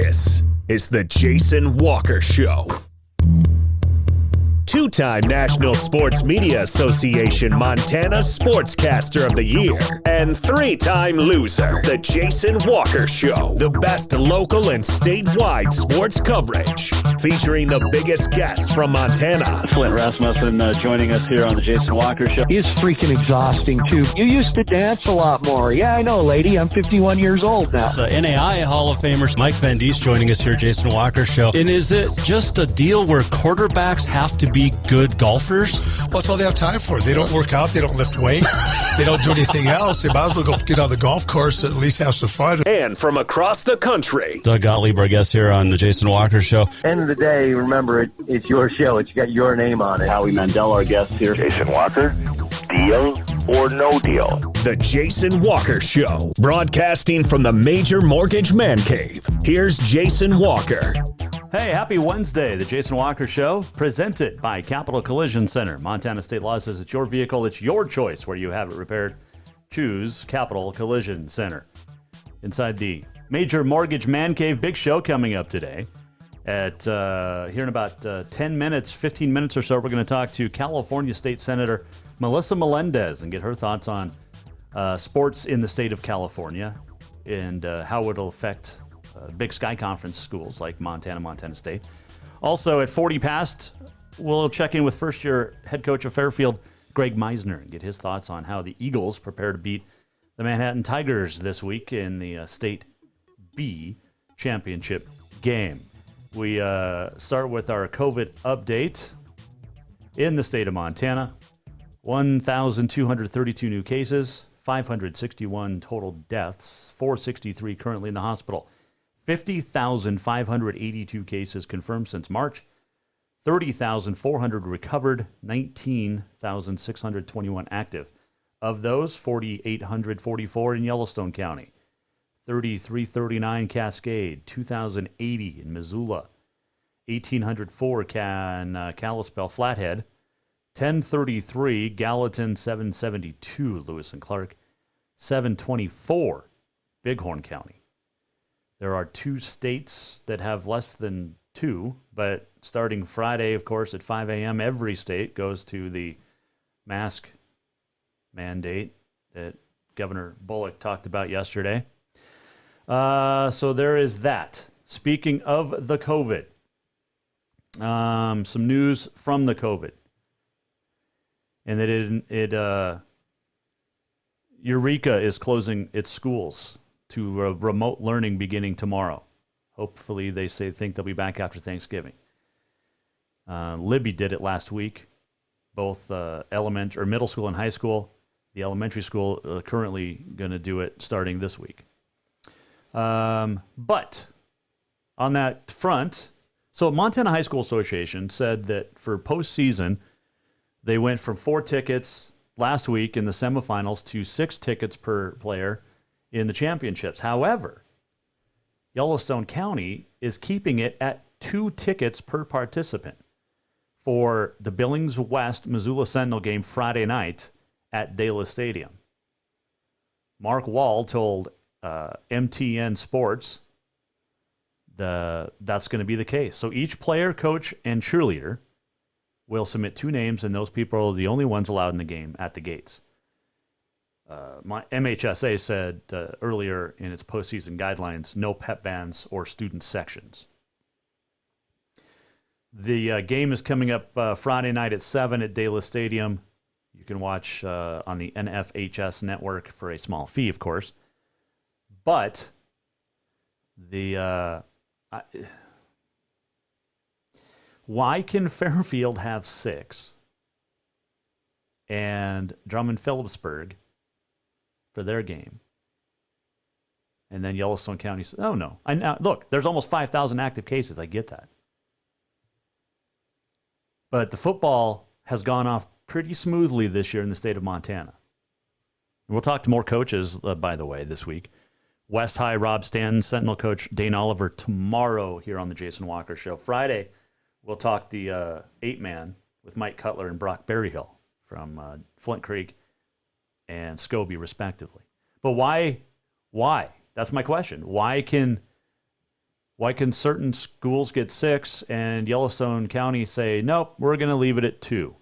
This is the Jason Walker Show. Two-time National Sports Media Association Montana Sportscaster of the Year and three-time loser, the Jason Walker Show. The best local and statewide sports coverage, featuring the biggest guests from Montana. Flint Rasmussen joining us here on the Jason Walker Show. He's freaking exhausting, too. You used to dance a lot more. Yeah, I know, lady. I'm 51 years old now. The NAI Hall of Famer Mike Van Diest joining us here, Jason Walker Show. And is it just a deal where quarterbacks have to be good golfers? Well, that's all they have time for. They don't work out. They don't lift weights. They don't do anything else. They might as well go get on the golf course and at least have some fun. And from across the country, Doug Gottlieb, our guest here on the Jason Walker Show. End of the day, remember, it's your show. It's got your name on it. Howie Mandel, our guest here. Jason Walker, deal or no deal? The Jason Walker Show, broadcasting from the Major Mortgage Man Cave. Here's Jason Walker. Hey, happy Wednesday. The Jason Walker Show, presented by Capital Collision Center. Montana State Law says it's your vehicle, it's your choice where you have it repaired. Choose Capital Collision Center. Inside the Major Mortgage Man Cave, big show coming up today. At here in about 10 minutes, 15 minutes or so, we're going to talk to California State Senator Melissa Melendez and get her thoughts on sports in the state of California and how it'll affect Big Sky Conference schools like Montana, Montana State. Also, at 40 past, we'll check in with first-year head coach of Fairfield, Greg Misner, and get his thoughts on how the Eagles prepare to beat the Manhattan Tigers this week in the State B championship game. We start with our COVID update in the state of Montana. 1,232 new cases, 561 total deaths, 463 currently in the hospital. 50,582 cases confirmed since March, 30,400 recovered, 19,621 active. Of those, 4,844 in Yellowstone County, 3,339 Cascade, 2,080 in Missoula, 1,804 Kalispell Flathead, 1033 Gallatin, 772 Lewis and Clark, 724 Bighorn County. There are two states that have less than two, but starting Friday, of course, at 5 a.m., every state goes to the mask mandate that Governor Bullock talked about yesterday. So there is that. Speaking of the COVID, some news from the COVID. And that Eureka is closing its schools to remote learning beginning tomorrow. Hopefully, they think they'll be back after Thanksgiving. Libby did it last week, both middle school and high school. The elementary school currently going to do it starting this week. But on that front, so Montana High School Association said that for postseason, they went from 4 tickets last week in the semifinals to 6 tickets per player in the championships. However, Yellowstone County is keeping it at 2 tickets per participant for the Billings West Missoula Sentinel game Friday night at Dela Stadium. Mark Wall told MTN Sports that's going to be the case. So each player, coach, and cheerleader will submit 2 names, and those people are the only ones allowed in the game at the gates. My MHSA said earlier in its postseason guidelines, no pep bands or student sections. The game is coming up Friday night at 7 at Dela Stadium. You can watch on the NFHS network for a small fee, of course. But why can Fairfield have 6 and Drummond-Phillipsburg for their game, and then Yellowstone County says, oh, no. Look, there's almost 5,000 active cases. I get that. But the football has gone off pretty smoothly this year in the state of Montana. And we'll talk to more coaches, by the way, this week. West High, Rob Stanton, Sentinel coach Dane Oliver tomorrow here on the Jason Walker Show. Friday, we'll talk the 8-man with Mike Cutler and Brock Berryhill from Flint Creek and Scobie, respectively. But why? That's my question. Why can Why can certain schools get 6 and Yellowstone County say, nope, we're going to leave it at 2?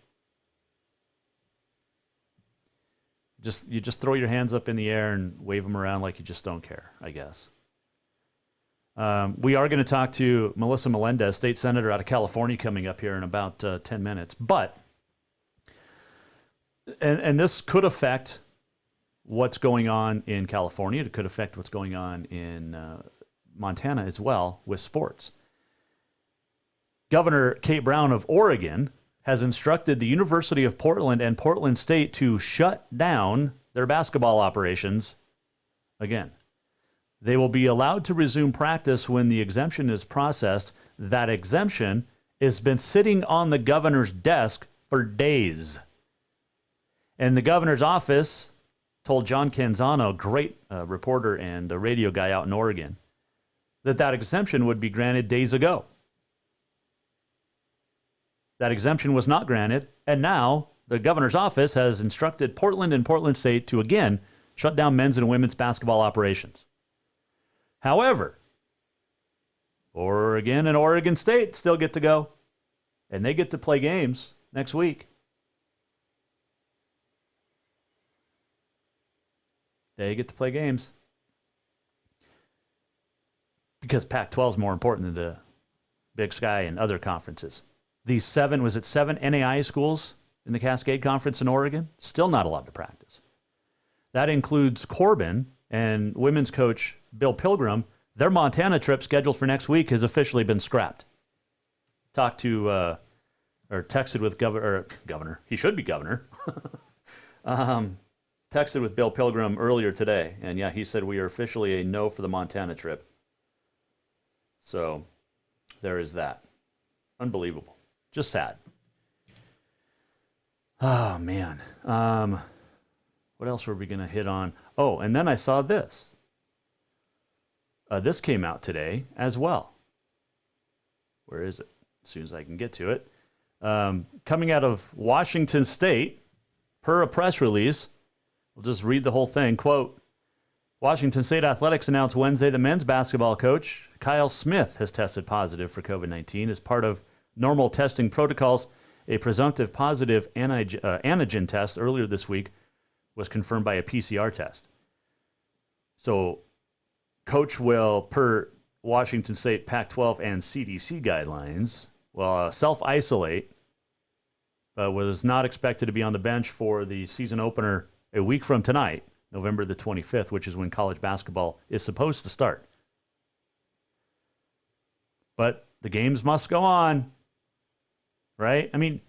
You just throw your hands up in the air and wave them around like you just don't care, I guess. We are going to talk to Melissa Melendez, state senator out of California, coming up here in about 10 minutes. But, and this could affect what's going on in California. It could affect what's going on in Montana as well with sports. Governor Kate Brown of Oregon has instructed the University of Portland and Portland State to shut down their basketball operations again. They will be allowed to resume practice when the exemption is processed. That exemption has been sitting on the governor's desk for days. And the governor's office told John Canzano, great reporter and a radio guy out in Oregon, that exemption would be granted days ago. That exemption was not granted, and now the governor's office has instructed Portland and Portland State to again shut down men's and women's basketball operations. However, Oregon and Oregon State still get to go, and they get to play games next week. They get to play games because Pac-12 is more important than the Big Sky and other conferences. These 7 NAIA schools in the Cascade Conference in Oregon? Still not allowed to practice. That includes Corbin and women's coach Bill Pilgrim. Their Montana trip scheduled for next week has officially been scrapped. Talked to, or texted with governor. He should be governor. Texted with Bill Pilgrim earlier today. And yeah, he said we are officially a no for the Montana trip. So there is that. Unbelievable. Just sad. Oh, man. What else were we going to hit on? Oh, and then I saw this. This came out today as well. Where is it? As soon as I can get to it. Coming out of Washington State, per a press release, we'll just read the whole thing. Quote, Washington State Athletics announced Wednesday the men's basketball coach, Kyle Smith, has tested positive for COVID-19 as part of normal testing protocols. A presumptive positive antigen test earlier this week was confirmed by a PCR test. So, coach will, per Washington State Pac-12 and CDC guidelines, will self-isolate, but was not expected to be on the bench for the season opener a week from tonight, November the 25th, which is when college basketball is supposed to start. But the games must go on, right? I mean,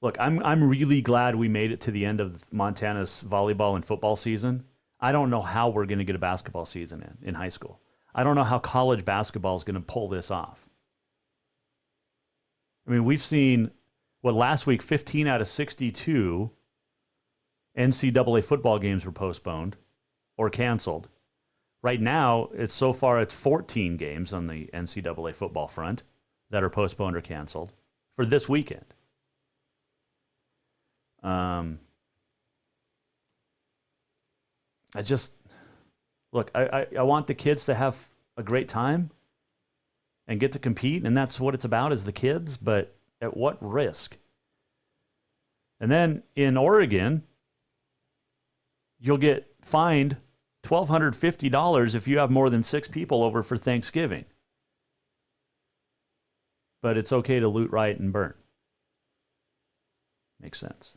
look, I'm really glad we made it to the end of Montana's volleyball and football season. I don't know how we're going to get a basketball season in high school. I don't know how college basketball is going to pull this off. I mean, we've seen, last week, 15 out of 62 NCAA football games were postponed or canceled. Right now, it's 14 games on the NCAA football front that are postponed or canceled for this weekend. I want the kids to have a great time and get to compete, and that's what it's about, is the kids, but at what risk? And then in Oregon, you'll get fined $1,250 if you have more than 6 people over for Thanksgiving. But it's okay to loot, riot, and burn. Makes sense.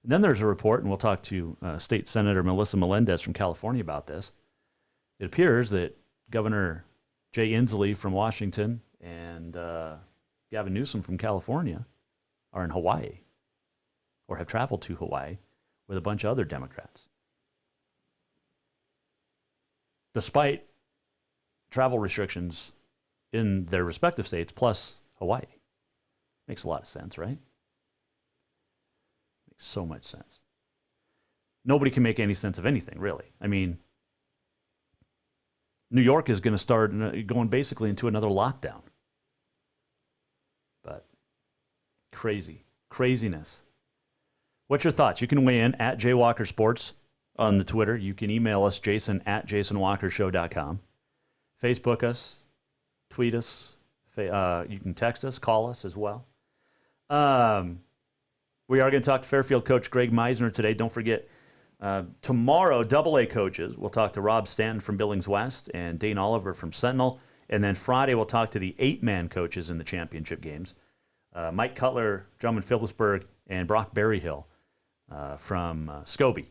And then there's a report, and we'll talk to State Senator Melissa Melendez from California about this. It appears that Governor Jay Inslee from Washington and Gavin Newsom from California are in Hawaii, or have traveled to Hawaii with a bunch of other Democrats. Despite travel restrictions in their respective states, plus Hawaii. Makes a lot of sense, right? Makes so much sense. Nobody can make any sense of anything, really. I mean, New York is going to start going basically into another lockdown. But craziness. What's your thoughts? You can weigh in at Jay Walker Sports on the Twitter. You can email us, jason@jasonwalkershow.com. Facebook us, tweet us. You can text us, call us as well. We are going to talk to Fairfield coach Greg Misner today. Don't forget, tomorrow, AA coaches. We'll talk to Rob Stanton from Billings West and Dane Oliver from Sentinel. And then Friday, we'll talk to the 8-man coaches in the championship games. Mike Cutler, Drummond Phillipsburg, and Brock Berryhill from Scobie.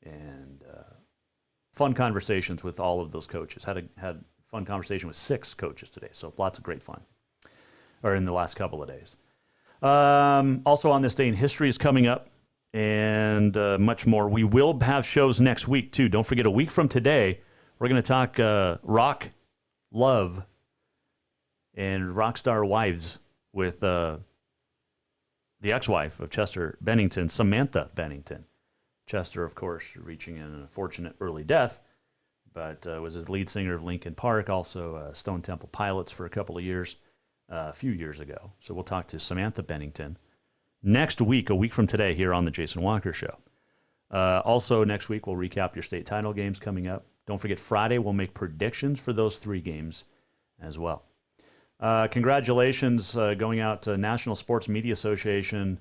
And fun conversations with all of those coaches. Had fun conversation with 6 coaches today, so lots of great fun, or in the last couple of days. Also on this day in history is coming up, and much more. We will have shows next week, too. Don't forget, a week from today, we're going to talk rock, love, and rock star wives with the ex-wife of Chester Bennington, Samantha Bennington. Chester, of course, reaching an unfortunate early death, but was his lead singer of Linkin Park, also Stone Temple Pilots for a couple of years, a few years ago. So we'll talk to Samantha Bennington next week, a week from today, here on the Jason Walker Show. Also, next week, we'll recap your state title games coming up. Don't forget, Friday, we'll make predictions for those 3 games as well. Congratulations going out to National Sports Media Association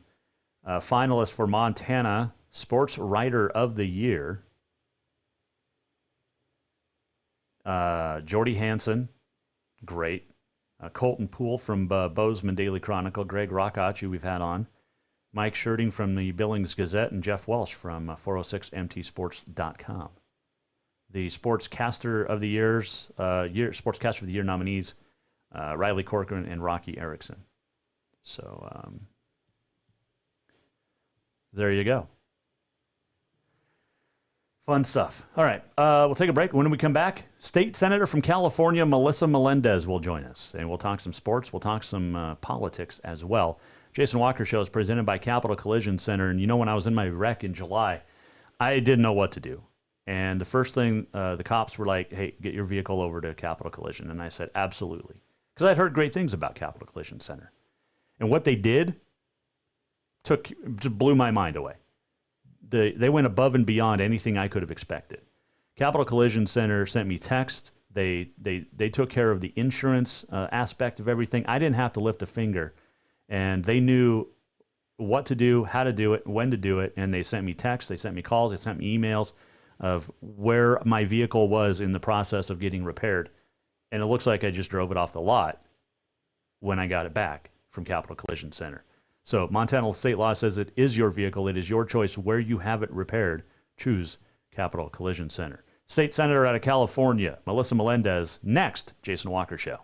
finalist for Montana Sports Writer of the Year. Jordy Hansen, great. Colton Poole from Bozeman Daily Chronicle. Greg Rockachi we've had on. Mike Scherting from the Billings Gazette, and Jeff Welsh from 406mtsports.com. The Sportscaster of the Sportscaster of the Year nominees, Riley Corcoran and Rocky Erickson. So there you go. Fun stuff. All right, we'll take a break. When we come back, State Senator from California, Melissa Melendez, will join us. And we'll talk some sports. We'll talk some politics as well. Jason Walker Show is presented by Capital Collision Center. And you know, when I was in my wreck in July, I didn't know what to do. And the first thing, the cops were like, hey, get your vehicle over to Capital Collision. And I said, absolutely. Because I'd heard great things about Capital Collision Center. And what they did just blew my mind away. They went above and beyond anything I could have expected. Capital Collision Center sent me text. They took care of the insurance aspect of everything. I didn't have to lift a finger. And they knew what to do, how to do it, when to do it. And they sent me texts, they sent me calls, they sent me emails of where my vehicle was in the process of getting repaired. And it looks like I just drove it off the lot when I got it back from Capital Collision Center. So Montana state law says it is your vehicle. It is your choice where you have it repaired. Choose Capital Collision Center. State Senator out of California, Melissa Melendez. Next, Jason Walker Show.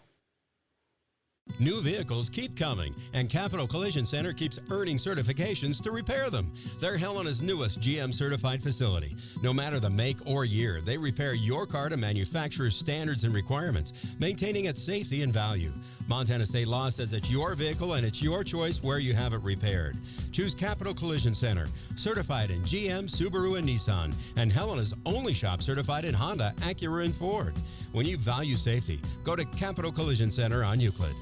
New vehicles keep coming, and Capital Collision Center keeps earning certifications to repair them. They're Helena's newest GM-certified facility. No matter the make or year, they repair your car to manufacturer's standards and requirements, maintaining its safety and value. Montana state law says it's your vehicle and it's your choice where you have it repaired. Choose Capital Collision Center, certified in GM, Subaru, and Nissan, and Helena's only shop certified in Honda, Acura, and Ford. When you value safety, go to Capital Collision Center on Euclid.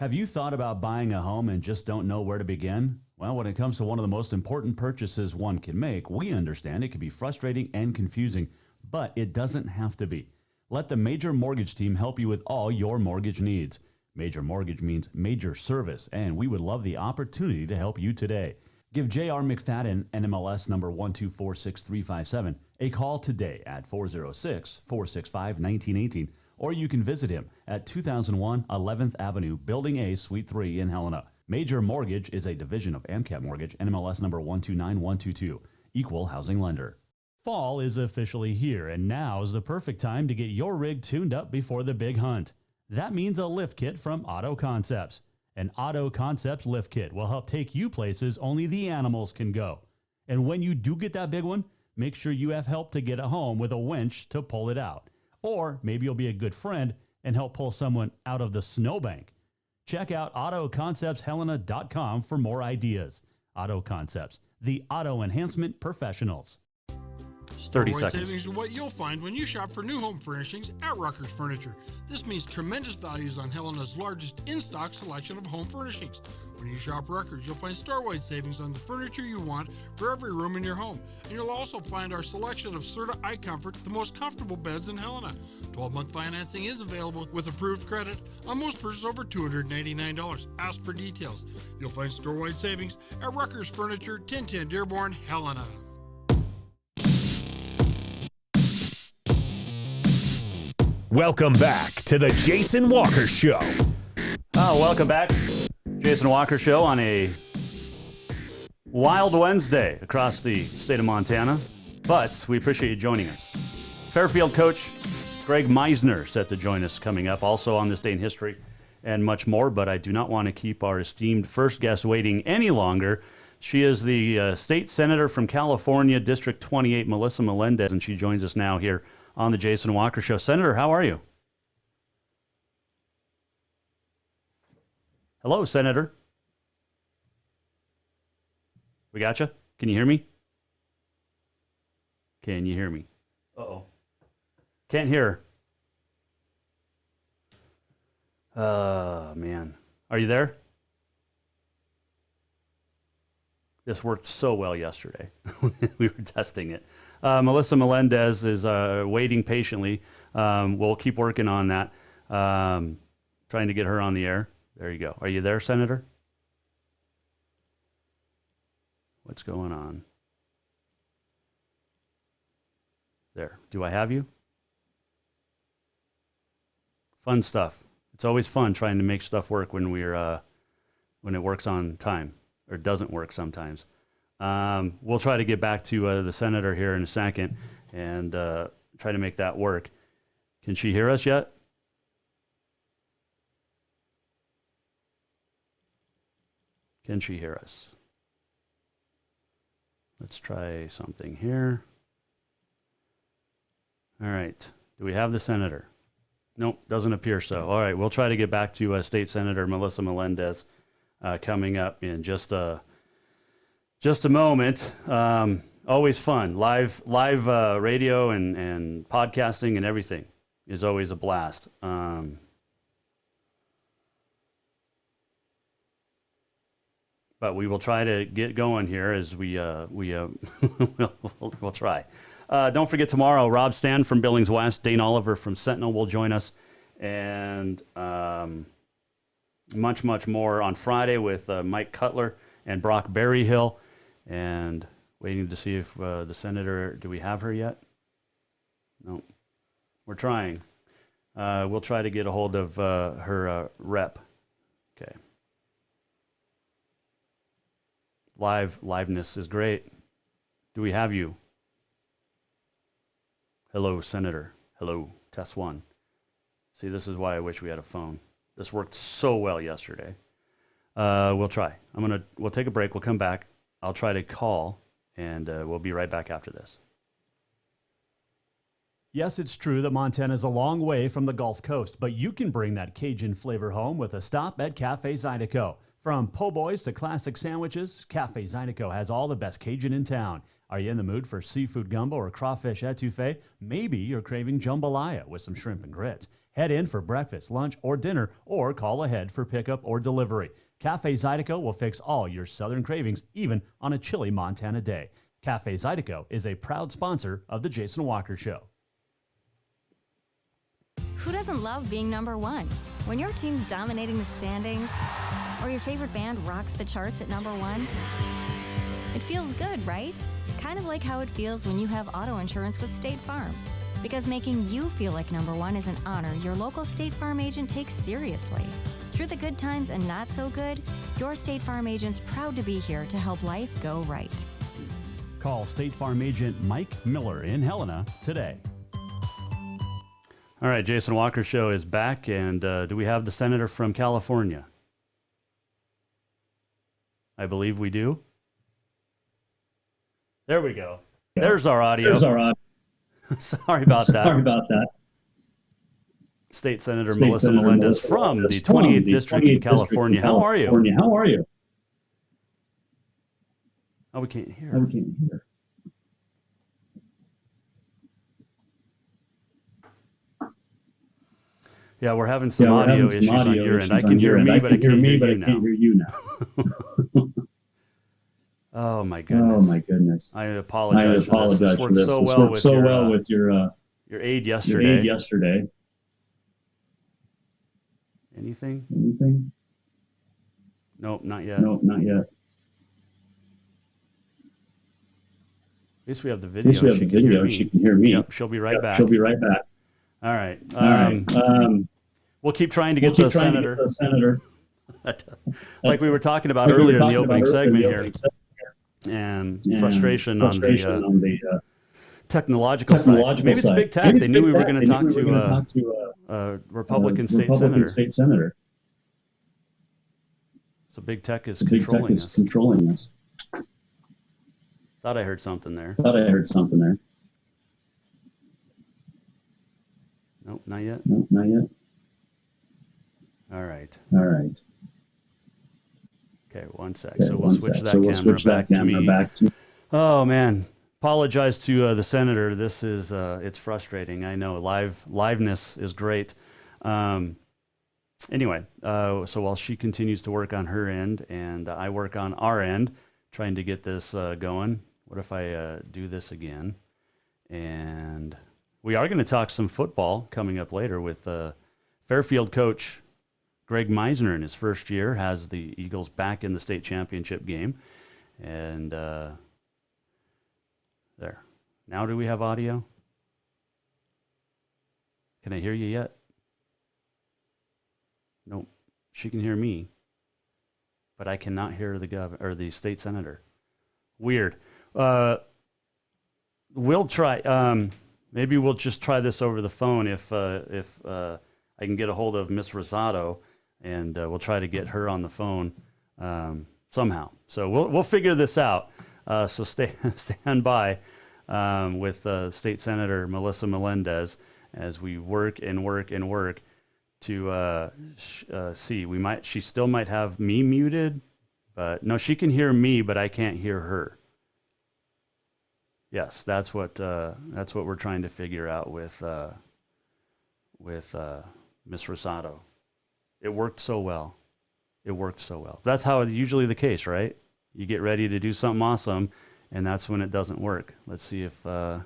Have you thought about buying a home and just don't know where to begin? Well, when it comes to one of the most important purchases one can make, we understand it can be frustrating and confusing, but it doesn't have to be. Let the Major Mortgage team help you with all your mortgage needs. Major Mortgage means major service, and we would love the opportunity to help you today. Give J.R. McFadden, NMLS number 1246357, a call today at 406-465-1918, or you can visit him at 2001 11th Avenue, Building A, Suite 3 in Helena. Major Mortgage is a division of AMCAP Mortgage, NMLS number 129122, equal housing lender. Fall is officially here, and now is the perfect time to get your rig tuned up before the big hunt. That means a lift kit from Auto Concepts. An Auto Concepts lift kit will help take you places only the animals can go. And when you do get that big one, make sure you have help to get it home with a winch to pull it out. Or maybe you'll be a good friend and help pull someone out of the snowbank. Check out AutoConceptsHelena.com for more ideas. Auto Concepts, the auto enhancement professionals. 30 Store-wide seconds. savings are what you'll find when you shop for new home furnishings at Rucker's Furniture. This means tremendous values on Helena's largest in-stock selection of home furnishings. When you shop Rucker's, you'll find store-wide savings on the furniture you want for every room in your home. And you'll also find our selection of Serta iComfort, the most comfortable beds in Helena. 12-month financing is available with approved credit on most purchases over $299. Ask for details. You'll find store-wide savings at Rucker's Furniture, 1010 Dearborn, Helena. Welcome back to the Jason Walker Show. Welcome back. Jason Walker Show on a wild Wednesday across the state of Montana, but we appreciate you joining us. Fairfield Coach Greg Misner set to join us coming up, also on this day in history and much more, but I do not want to keep our esteemed first guest waiting any longer. She is the state senator from California, District 28, Melissa Melendez, and she joins us now here on the Jason Walker Show. Senator, how are you? Hello, Senator. We got you? Can you hear me? Can you hear me? Uh-oh. Can't hear. Man. Are you there? This worked so well yesterday. We were testing it. Melissa Melendez is waiting patiently. We'll keep working on that. Trying to get her on the air. There you go. Are you there, Senator? What's going on? There. Do I have you? Fun stuff. It's always fun trying to make stuff work when when it works on time, or doesn't work sometimes. We'll try to get back to the senator here in a second and try to make that work. Can she hear us yet? Can she hear us? Let's try something here. All right. Do we have the senator? Nope, doesn't appear so. All right, we'll try to get back to State Senator Melissa Melendez coming up in just a moment. Always fun. Live radio and podcasting and everything is always a blast. But we will try to get going here as we'll try. Don't forget tomorrow, Rob Stan from Billings West, Dane Oliver from Sentinel will join us, and much more on Friday with Mike Cutler and Brock Berryhill, and waiting to see if the senator, do we have her yet? No, we're trying. We'll try to get a hold of her rep. Okay. Liveness is great. Do we have you? Hello, Senator. Hello, test one. See, this is why I wish we had a phone. This worked so well yesterday. We'll try. We'll take a break. We'll come back. I'll try to call, and we'll be right back after this. Yes, it's true that Montana is a long way from the Gulf Coast, but you can bring that Cajun flavor home with a stop at Cafe Zydeco. From po' boys to classic sandwiches, Cafe Zydeco has all the best Cajun in town. Are you in the mood for seafood gumbo or crawfish etouffee? Maybe you're craving jambalaya with some shrimp and grits. Head in for breakfast, lunch, or dinner, or call ahead for pickup or delivery. Cafe Zydeco will fix all your southern cravings, even on a chilly Montana day. Cafe Zydeco is a proud sponsor of The Jason Walker Show. Who doesn't love being number one? When your team's dominating the standings, or your favorite band rocks the charts at number one, it feels good, right? Kind of like how it feels when you have auto insurance with State Farm. Because making you feel like number one is an honor your local State Farm agent takes seriously. Through the good times and not so good, your State Farm agent's proud to be here to help life go right. Call State Farm agent Mike Miller in Helena today. All right, Jason Walker Show is back, and do we have the senator from California? I believe we do. There we go. There's our audio. Sorry about that. State Senator Melissa Melendez from the 28th District in California. How are you? Oh, we can't hear. Yeah, we're having some audio issues on your end. I can hear me, but I can't hear you now. Oh my goodness. I apologize for this. This worked so well with your aid yesterday. Anything? Nope, not yet. At least we have the video. She can hear me. Yep, she'll be right back. All right. We'll keep trying to get the senator. Like we were talking about earlier in the opening segment here. And frustration on the technological side. Maybe it's big tech. They knew we were going to talk to a Republican state senator. So big tech is controlling us. Thought I heard something there. Nope, not yet. All right. Okay, one sec. So we'll switch that camera back to me. Oh man, apologize to the senator. This is it's frustrating. I know liveness is great. Anyway, so while she continues to work on her end and I work on our end, trying to get this going. What if I do this again? And we are going to talk some football coming up later with Fairfield coach Greg Misner in his first year has the Eagles back in the state championship game. And there. Now do we have audio? Can I hear you yet? Nope. She can hear me, but I cannot hear the state senator. Weird. We'll try. Maybe we'll just try this over the phone if I can get a hold of Miss Rosado, and we'll try to get her on the phone somehow. So we'll figure this out. So stand by with State Senator Melissa Melendez as we work to see. She still might have me muted, but no, she can hear me, but I can't hear her. Yes, that's what we're trying to figure out with Miss Rosado. It worked so well. That's how it's usually the case, right? You get ready to do something awesome, and that's when it doesn't work. Let's see if we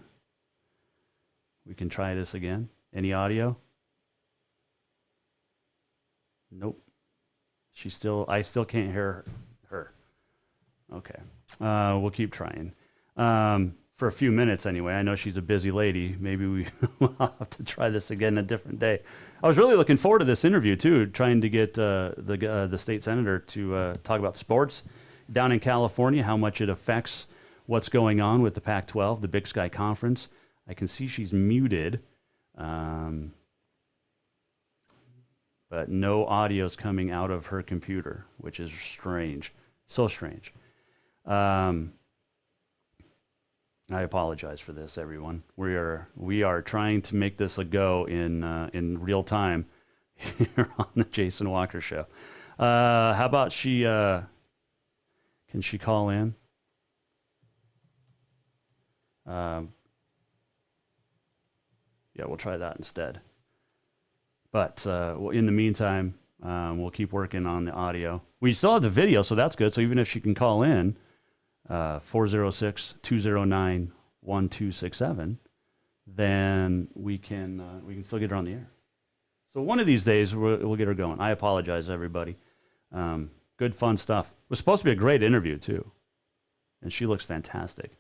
can try this again. Any audio? Nope. I still can't hear her. Okay. We'll keep trying. For a few minutes anyway. I know she's a busy lady. Maybe we'll have to try this again a different day. I was really looking forward to this interview too, trying to get the state senator to talk about sports down in California, how much it affects what's going on with the Pac-12, the Big Sky Conference. I can see she's muted, but no audio's coming out of her computer, which is strange. So strange. I apologize for this, everyone. We are trying to make this a go in real time here on the Jason Walker Show. How about can she call in? Yeah, we'll try that instead. But in the meantime, we'll keep working on the audio. We still have the video, so that's good. So even if she can call in, 406-209-1267, then we can still get her on the air. So one of these days we'll get her going. I apologize, everybody. Good fun stuff. It was supposed to be a great interview too, and she looks fantastic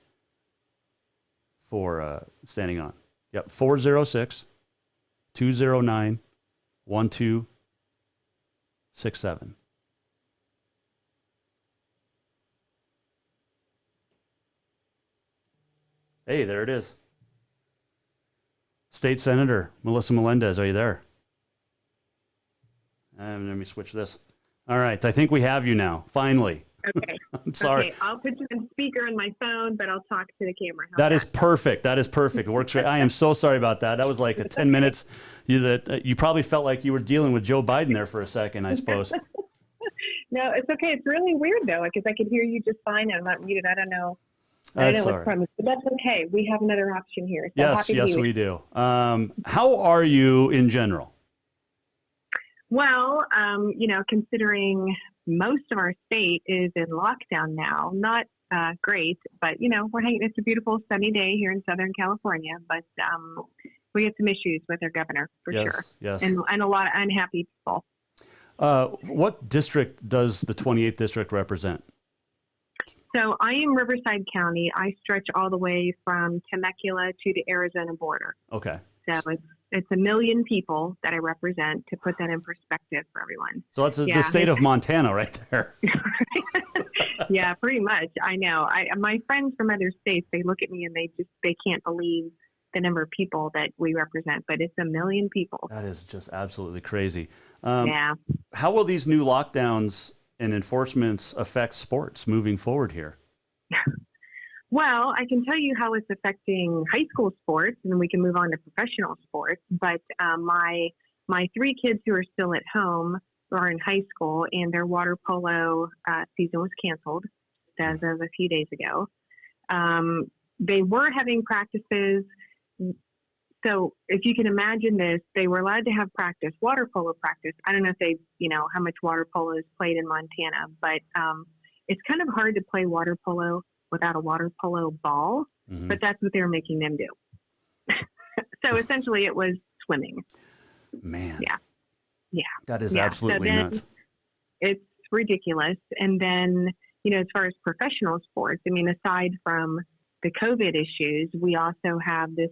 for standing on. Yep, 406-209-1267. Hey, there it is. State Senator Melissa Melendez, are you there? Let me switch this. All right, I think we have you now, finally. Okay. I'm sorry. Okay, I'll put you on speaker on my phone, but I'll talk to the camera. That is perfect. It works great. I am so sorry about that. That was like a 10 minutes. You probably felt like you were dealing with Joe Biden there for a second, I suppose. No, it's okay. It's really weird, though, because I could hear you just fine. I'm not muted. I don't know. That's what's from, but that's okay. We have another option here. So yes, we do. How are you in general? Well, considering most of our state is in lockdown now, not great, but, we're hanging. It's a beautiful sunny day here in Southern California, but we get some issues with our governor for sure. Yes. And a lot of unhappy people. What district does the 28th district represent? So I am Riverside County. I stretch all the way from Temecula to the Arizona border. Okay. So it's 1 million people that I represent, to put that in perspective for everyone. So that's the state of Montana right there. Yeah, pretty much. I know. My friends from other states, they look at me and they can't believe the number of people that we represent, but it's 1 million people. That is just absolutely crazy. Yeah. How will these new lockdowns and enforcements affect sports moving forward here? Well, I can tell you how it's affecting high school sports, and then we can move on to professional sports. But my 3 kids who are still at home are in high school, and their water polo season was canceled as of a few days ago. They were having practices. So if you can imagine this, they were allowed to have practice, water polo practice. I don't know if they, how much water polo is played in Montana, but it's kind of hard to play water polo without a water polo ball, but that's what they were making them do. So essentially it was swimming. Man. Yeah. That is absolutely nuts. It's ridiculous. And then, as far as professional sports, aside from the COVID issues, we also have this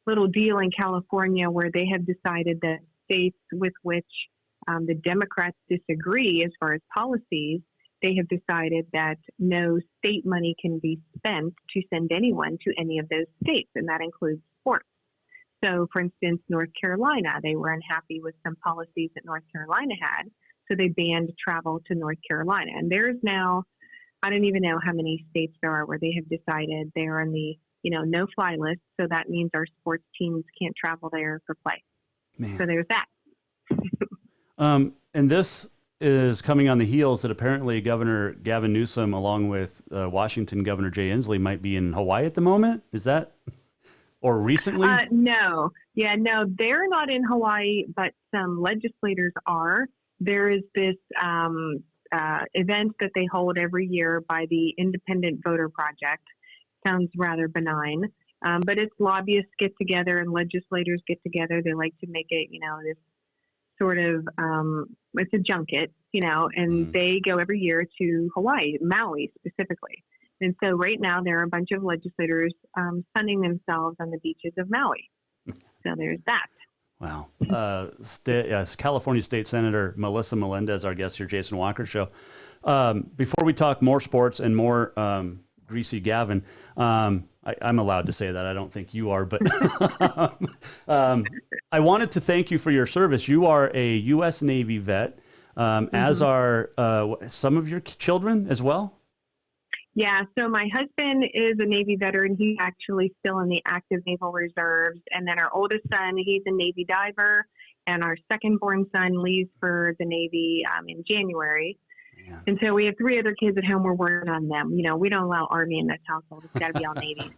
little deal in California where they have decided that states with which the Democrats disagree as far as policies, they have decided that no state money can be spent to send anyone to any of those states, and that includes sports. So, for instance, North Carolina, they were unhappy with some policies that North Carolina had, so they banned travel to North Carolina. And there's now, I don't even know how many states there are where they have decided they're on the no-fly list, so that means our sports teams can't travel there for play. Man. So there's that. And this is coming on the heels that apparently Governor Gavin Newsom, along with Washington Governor Jay Inslee, might be in Hawaii at the moment. Is that, or recently? No. Yeah, no, they're not in Hawaii, but some legislators are. There is this event that they hold every year by the Independent Voter Project. Sounds rather benign, but it's lobbyists get together and legislators get together. They like to make it, this sort of, it's a junket, and they go every year to Hawaii, Maui specifically. And so right now there are a bunch of legislators sunning themselves on the beaches of Maui. So there's that. Wow. California State Senator Melissa Melendez, our guest here, Jason Walker Show. Before we talk more sports and more Greasy Gavin, I'm allowed to say that. I don't think you are, but I wanted to thank you for your service. You are a U.S. Navy vet, as are some of your children as well. Yeah, so my husband is a Navy veteran. He's actually still in the active Naval Reserves. And then our oldest son, he's a Navy diver. And our second-born son leaves for the Navy in January. Yeah. And so we have 3 other kids at home. We're working on them. We don't allow Army in this household. It's got to be all Navy.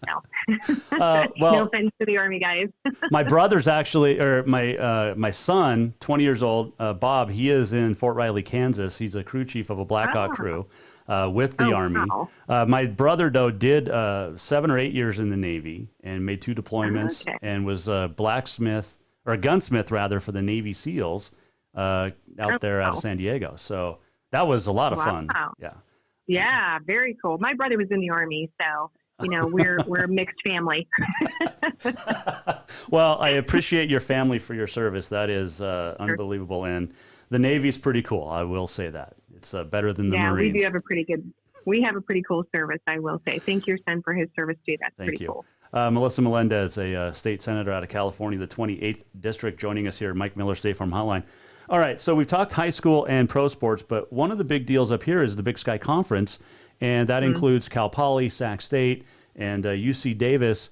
So, no offense to the Army guys. My brother's actually, or my son, 20 years old, Bob, he is in Fort Riley, Kansas. He's a crew chief of a Black Hawk crew with the Army. Wow. My brother, though, did 7 or 8 years in the Navy and made 2 deployments and was a blacksmith, or a gunsmith, rather, for the Navy SEALs out there out of San Diego. So that was a lot of fun. Yeah. Yeah, very cool. My brother was in the Army, so we're a mixed family. Well, I appreciate your family for your service. That is unbelievable, and the Navy's pretty cool. I will say that it's better than the Marines. Yeah, we do have a pretty good. We have a pretty cool service, I will say. Thank your son for his service too. That's pretty cool. Melissa Melendez, a state senator out of California, the 28th district, joining us here. Mike Miller, State Farm Hotline. All right, so we've talked high school and pro sports, but one of the big deals up here is the Big Sky Conference, and that includes Cal Poly, Sac State, and UC Davis.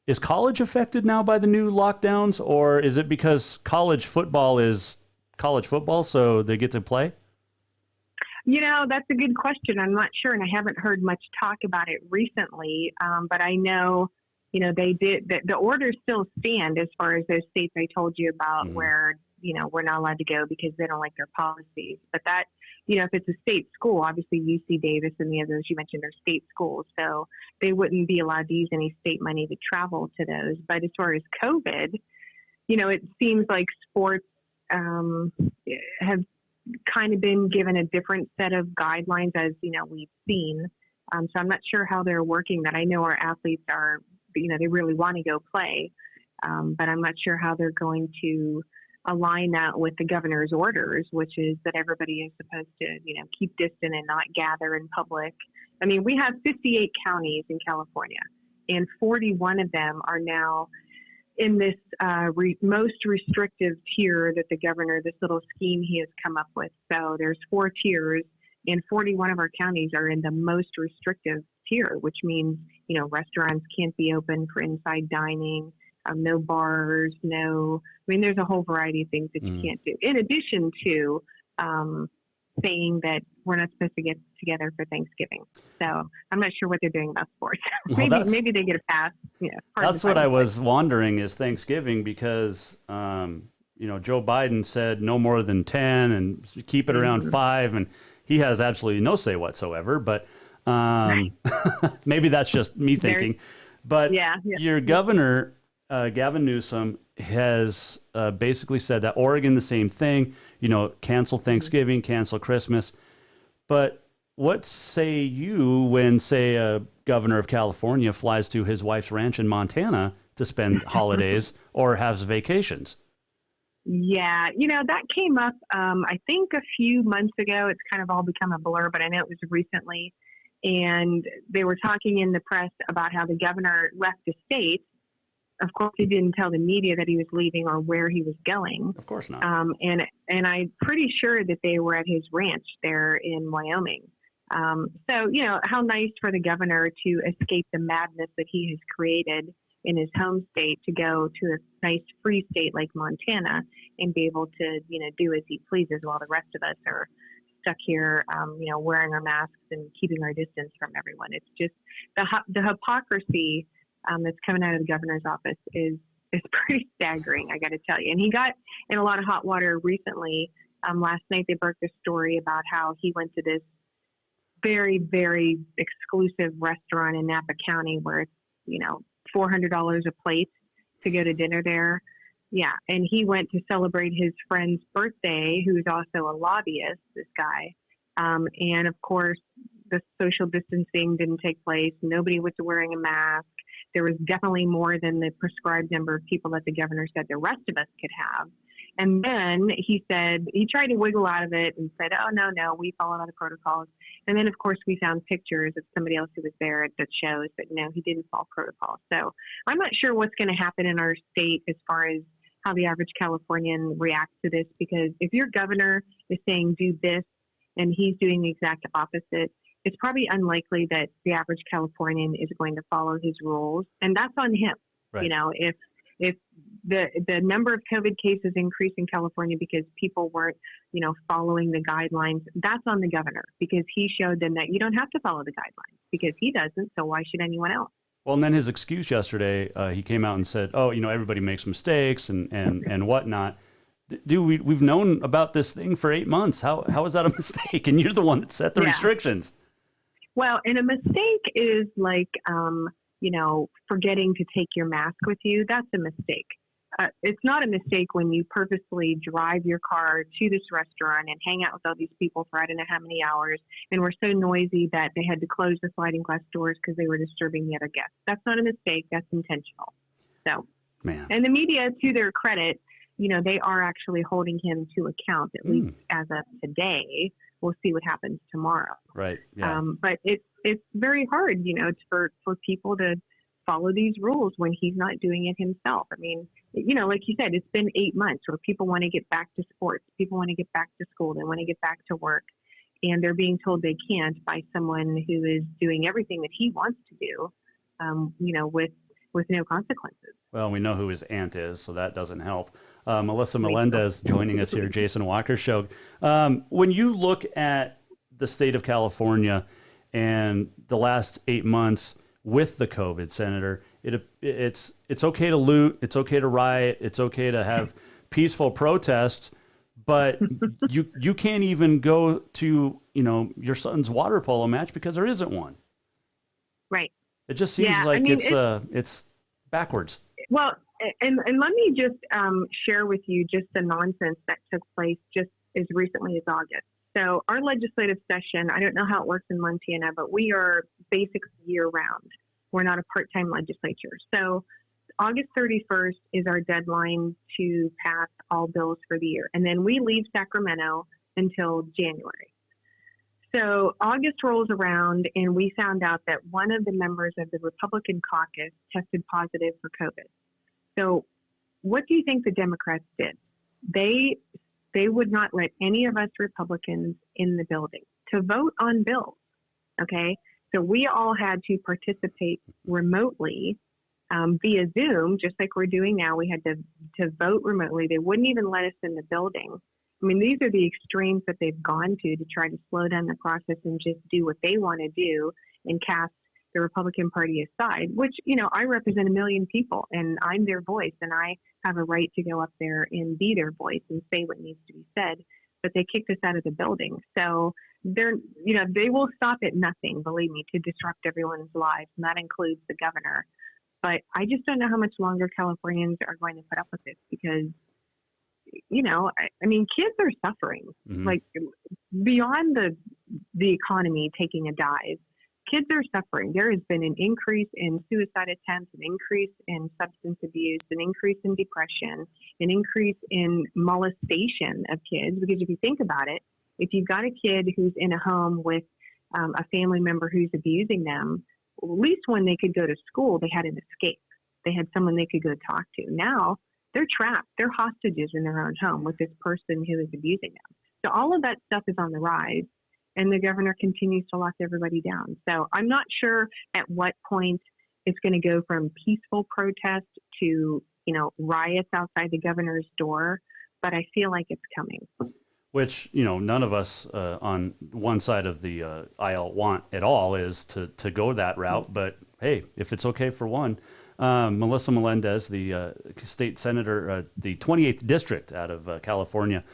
Is college affected now by the new lockdowns, or is it because college football is college football, so they get to play? That's a good question. I'm not sure, and I haven't heard much talk about it recently, but I know they did. The orders still stand as far as those states I told you about where we're not allowed to go because they don't like their policies. But that, if it's a state school, obviously UC Davis and the others you mentioned are state schools, so they wouldn't be allowed to use any state money to travel to those. But as far as COVID, it seems like sports have kind of been given a different set of guidelines as, we've seen. So I'm not sure how they're working that. I know our athletes are, they really want to go play, but I'm not sure how they're going to align that with the governor's orders, which is that everybody is supposed to, keep distant and not gather in public. I mean, we have 58 counties in California, and 41 of them are now in this most restrictive tier that the governor, this little scheme he has come up with. So there's 4 tiers, and 41 of our counties are in the most restrictive tier, which means, restaurants can't be open for inside dining, no bars, there's a whole variety of things that you can't do. In addition to saying that we're not supposed to get together for Thanksgiving. So I'm not sure what they're doing about sports. maybe they get a pass. That's what I was wondering is Thanksgiving, because, Joe Biden said no more than 10 and keep it around 5. And he has absolutely no say whatsoever. But maybe that's just me thinking. But your governor, Gavin Newsom, has basically said that Oregon, the same thing, cancel Thanksgiving, cancel Christmas. But what say you when, say, a governor of California flies to his wife's ranch in Montana to spend holidays or has vacations? Yeah, that came up, I think a few months ago. It's kind of all become a blur, but I know it was recently. And they were talking in the press about how the governor left the state. Of course, he didn't tell the media that he was leaving or where he was going. Of course not. And I'm pretty sure that they were at his ranch there in Wyoming. So, how nice for the governor to escape the madness that he has created in his home state to go to a nice free state like Montana and be able to, do as he pleases while the rest of us are stuck here, wearing our masks and keeping our distance from everyone. It's just the hypocrisy that's coming out of the governor's office is pretty staggering, I got to tell you. And he got in a lot of hot water recently. Last night they broke the story about how he went to this very, very exclusive restaurant in Napa County where it's, $400 a plate to go to dinner there. Yeah. And he went to celebrate his friend's birthday, who's also a lobbyist, this guy. And of course, the social distancing didn't take place. Nobody was wearing a mask. There was definitely more than the prescribed number of people that the governor said the rest of us could have. And then he tried to wiggle out of it and said, oh, no, we follow all the protocols. And then, of course, we found pictures of somebody else who was there that shows that, no, he didn't follow protocols. So I'm not sure what's going to happen in our state as far as how the average Californian reacts to this, because if your governor is saying do this and he's doing the exact opposite, it's probably unlikely that the average Californian is going to follow his rules. And that's on him. Right. If the number of COVID cases increased in California because people weren't, following the guidelines, that's on the governor, because he showed them that you don't have to follow the guidelines because he doesn't. So why should anyone else? Well, and then his excuse yesterday, he came out and said, oh, everybody makes mistakes and whatnot. Dude, we've known about this thing for 8 months. How is that a mistake? And you're the one that set the restrictions. Well, and a mistake is like, forgetting to take your mask with you. That's a mistake. It's not a mistake when you purposely drive your car to this restaurant and hang out with all these people for I don't know how many hours and were so noisy that they had to close the sliding glass doors because they were disturbing the other guests. That's not a mistake. That's intentional. So, and the media, to their credit, they are actually holding him to account, at least as of today. We'll see what happens tomorrow. Right. Yeah. But it's very hard, for people to follow these rules when he's not doing it himself. I mean, like you said, it's been 8 months where people want to get back to sports. People want to get back to school. They want to get back to work. And they're being told they can't by someone who is doing everything that he wants to do, with no consequences. Well, we know who his aunt is, so that doesn't help. Melissa Melendez joining us here, Jason Walker Show. When you look at the state of California and the last 8 months with the COVID, Senator, it's okay to loot, it's okay to riot, it's okay to have peaceful protests, but you can't even go to, your son's water polo match because there isn't one. Right. It just seems it's backwards. Well, and let me just share with you just the nonsense that took place just as recently as August. So our legislative session, I don't know how it works in Montana, but we are basically year-round. We're not a part-time legislature. So August 31st is our deadline to pass all bills for the year. And then we leave Sacramento until January. So August rolls around, and we found out that one of the members of the Republican caucus tested positive for COVID. So what do you think the Democrats did? They would not let any of us Republicans in the building to vote on bills, okay? So we all had to participate remotely via Zoom, just like we're doing now. We had to vote remotely. They wouldn't even let us in the building. I mean, these are the extremes that they've gone to try to slow down the process and just do what they want to do and cast the Republican Party aside, which, I represent 1 million people and I'm their voice, and I have a right to go up there and be their voice and say what needs to be said. But they kicked us out of the building. So they will stop at nothing, believe me, to disrupt everyone's lives. And that includes the governor. But I just don't know how much longer Californians are going to put up with this because, kids are suffering. Mm-hmm. Like beyond the economy taking a dive, kids are suffering. There has been an increase in suicide attempts, an increase in substance abuse, an increase in depression, an increase in molestation of kids. Because if you think about it, if you've got a kid who's in a home with a family member who's abusing them, at least when they could go to school, they had an escape. They had someone they could go talk to. Now they're trapped. They're hostages in their own home with this person who is abusing them. So all of that stuff is on the rise. And the governor continues to lock everybody down. So I'm not sure at what point it's going to go from peaceful protest to, riots outside the governor's door, but I feel like it's coming. Which, none of us on one side of the aisle want at all is to go that route. But hey, if it's okay for one, Melissa Melendez, the state senator, the 28th district out of California.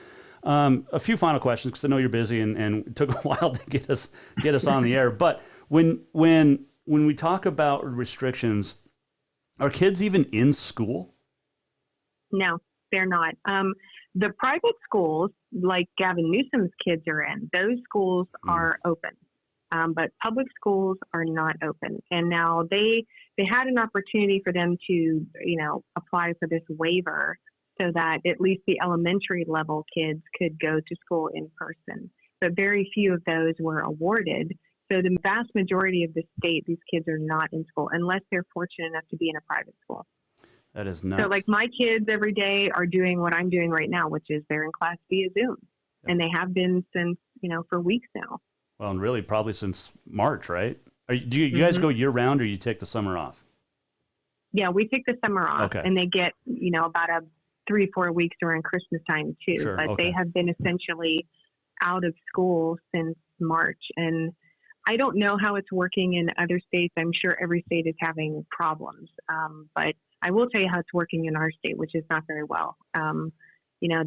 A few final questions because I know you're busy and it took a while to get us on the air. But when we talk about restrictions, are kids even in school? No, they're not. The private schools, like Gavin Newsom's kids are in, those schools are open. But public schools are not open. And now they had an opportunity for them to, apply for this waiver so that at least the elementary level kids could go to school in person. But very few of those were awarded. So the vast majority of the state, these kids are not in school unless they're fortunate enough to be in a private school. That is nuts. So like my kids every day are doing what I'm doing right now, which is they're in class via Zoom. Yeah. And they have been since, for weeks now. Well, and really probably since March, right? Do you guys go year round or you take the summer off? Yeah, we take the summer off. Okay. And they get, about 3-4 weeks around Christmas time too. Sure, but okay. They have been essentially out of school since March. And I don't know how it's working in other states. I'm sure every state is having problems. But I will tell you how it's working in our state, which is not very well.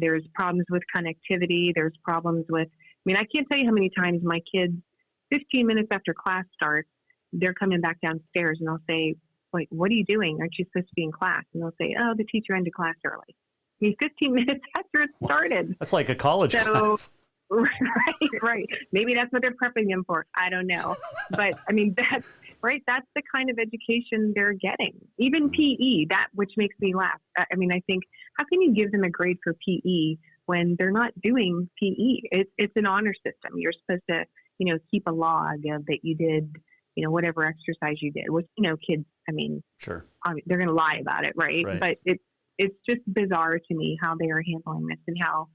There's problems with connectivity. There's problems with, I can't tell you how many times my kids, 15 minutes after class starts, they're coming back downstairs and I'll say, wait, what are you doing? Aren't you supposed to be in class? And they'll say, oh, the teacher ended class early. 15 minutes after it started. That's like a college class. Right. Maybe that's what they're prepping them for. I don't know. But that's right. That's the kind of education they're getting. Even PE, which makes me laugh. I think, how can you give them a grade for PE when they're not doing PE? It's an honor system. You're supposed to, keep a log of that you did, whatever exercise you did. Which, kids, sure, they're going to lie about it, right? But it's just bizarre to me how they are handling this and how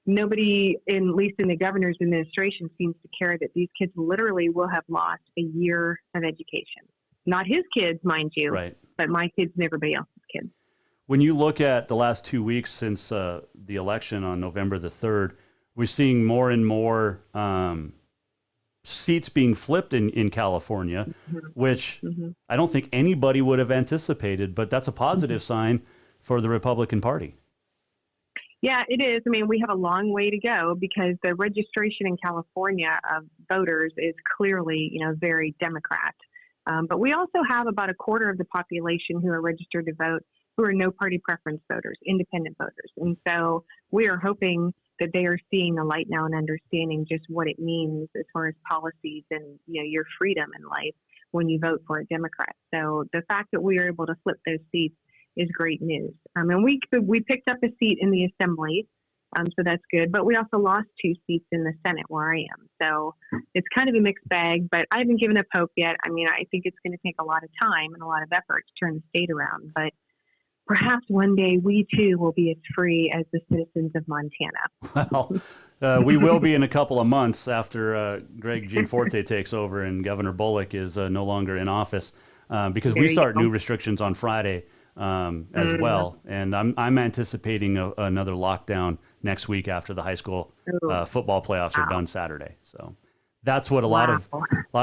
nobody, at least in the governor's administration, seems to care that these kids literally will have lost a year of education. Not his kids, mind you, right, but my kids and everybody else's kids. When you look at the last 2 weeks since the election on November the 3rd, we're seeing more and more seats being flipped in California, which I don't think anybody would have anticipated, but that's a positive sign for the Republican Party. Yeah, it is. I mean, we have a long way to go because the registration in California of voters is clearly, very Democrat. But we also have about a quarter of the population who are registered to vote who are no party preference voters, independent voters. And so we are hoping that they are seeing the light now and understanding just what it means as far as policies and, your freedom in life when you vote for a Democrat. So the fact that we are able to flip those seats is great news. And we picked up a seat in the Assembly, so that's good. But we also lost 2 seats in the Senate where I am. So it's kind of a mixed bag, but I haven't given up hope yet. I mean, I think it's going to take a lot of time and a lot of effort to turn the state around. But perhaps one day we too will be as free as the citizens of Montana. Well, we will be in a couple of months after Greg Gianforte takes over and Governor Bullock is no longer in office because we start new restrictions on Friday as well. And I'm anticipating another lockdown next week after the high school football playoffs are done Saturday. So that's what a lot of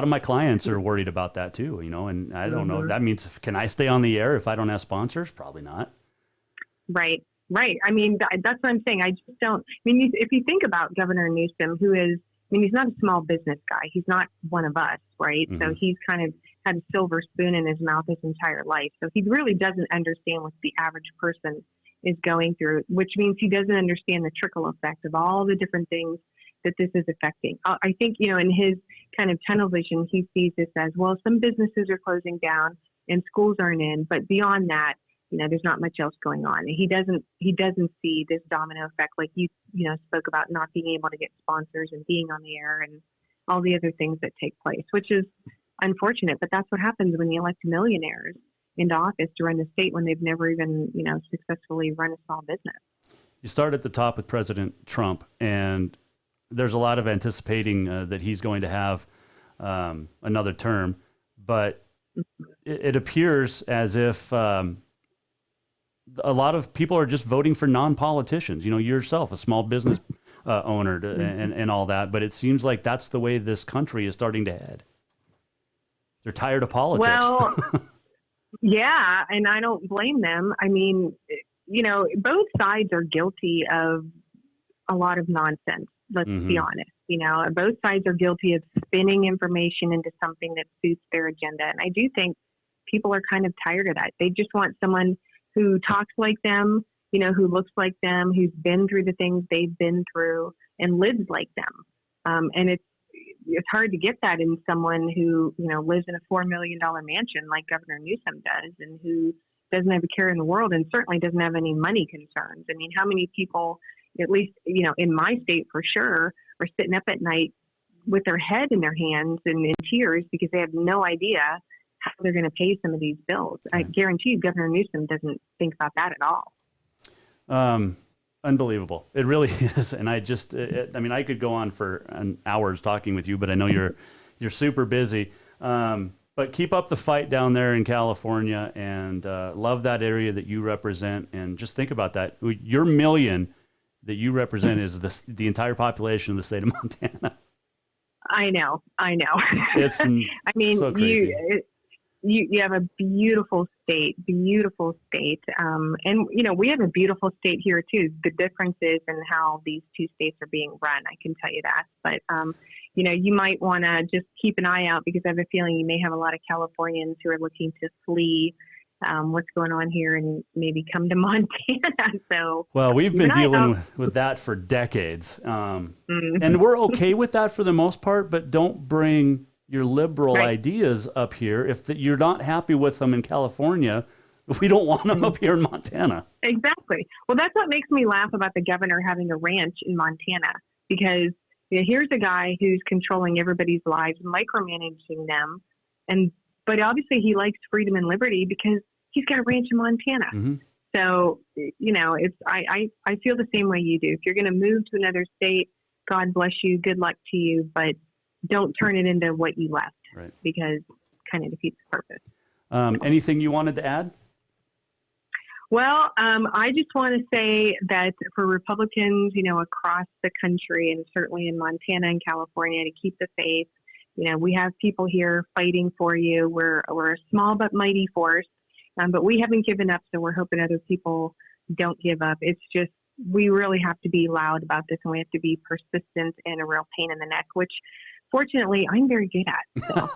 my clients are worried about that too, and I don't know. That means, can I stay on the air if I don't have sponsors? Probably not. Right. I mean, that's what I'm saying. I just don't, if you think about Governor Newsom, who is, he's not a small business guy. He's not one of us, right? So he's kind of had a silver spoon in his mouth his entire life. So he really doesn't understand what the average person is going through, which means he doesn't understand the trickle effect of all the different things that this is affecting. I think, in his kind of tunnel vision, he sees this as, well, some businesses are closing down and schools aren't in, but beyond that, there's not much else going on. And he doesn't see this domino effect like you spoke about, not being able to get sponsors and being on the air and all the other things that take place, which is unfortunate, but that's what happens when you elect millionaires into office to run the state when they've never even, successfully run a small business. You start at the top with President Trump, and there's a lot of anticipating that he's going to have another term, but it appears as if a lot of people are just voting for non-politicians. Yourself, a small business owner and all that, but it seems like that's the way this country is starting to head. They're tired of politics. Well, yeah, and I don't blame them. I mean, both sides are guilty of a lot of nonsense. Let's be honest. Both sides are guilty of spinning information into something that suits their agenda. And I do think people are kind of tired of that. They just want someone who talks like them, who looks like them, who's been through the things they've been through and lives like them. And it's hard to get that in someone who, lives in a $4 million mansion like Governor Newsom does and who doesn't have a care in the world and certainly doesn't have any money concerns. I mean, how many people, at least, in my state for sure, are sitting up at night with their head in their hands and in tears because they have no idea how they're going to pay some of these bills. I guarantee you Governor Newsom doesn't think about that at all. Unbelievable. It really is. And I just, I could go on for hours talking with you, but I know you're super busy. But keep up the fight down there in California and love that area that you represent. And just think about that. Your million that you represent is the entire population of the state of Montana. I know. It's so crazy. You have a beautiful state. And, we have a beautiful state here too. The difference is in how these two states are being run. I can tell you that. But, you might want to just keep an eye out because I have a feeling you may have a lot of Californians who are looking to flee what's going on here and maybe come to Montana. So, well, we've been dealing with that for decades. And we're okay with that for the most part, but don't bring your liberal ideas up here. If you're not happy with them in California, we don't want them up here in Montana. Exactly. Well, that's what makes me laugh about the governor having a ranch in Montana, because here's a guy who's controlling everybody's lives, micromanaging them, but obviously he likes freedom and liberty because he's got a ranch in Montana. So, I feel the same way you do. If you're going to move to another state, God bless you, good luck to you, but don't turn it into what you left, because it kind of defeats the purpose. Anything you wanted to add? Well, I just want to say that for Republicans, across the country and certainly in Montana and California, to keep the faith, we have people here fighting for you. We're a small but mighty force, but we haven't given up, so we're hoping other people don't give up. It's just, we really have to be loud about this, and we have to be persistent and a real pain in the neck, which fortunately I'm very good at. So.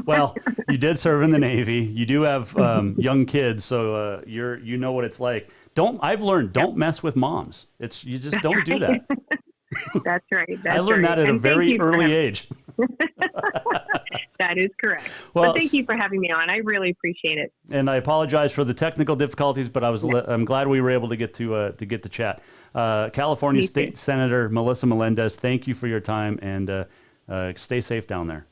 Well, you did serve in the Navy. You do have young kids, so you know what it's like. I've learned, don't mess with moms. You just don't do that. That's right. I learned that at a very early age. That is correct. Well, thank you for having me on. I really appreciate it. And I apologize for the technical difficulties, but I'm glad we were able to get to chat. California State Senator Melissa Melendez, thank you for your time, and stay safe down there.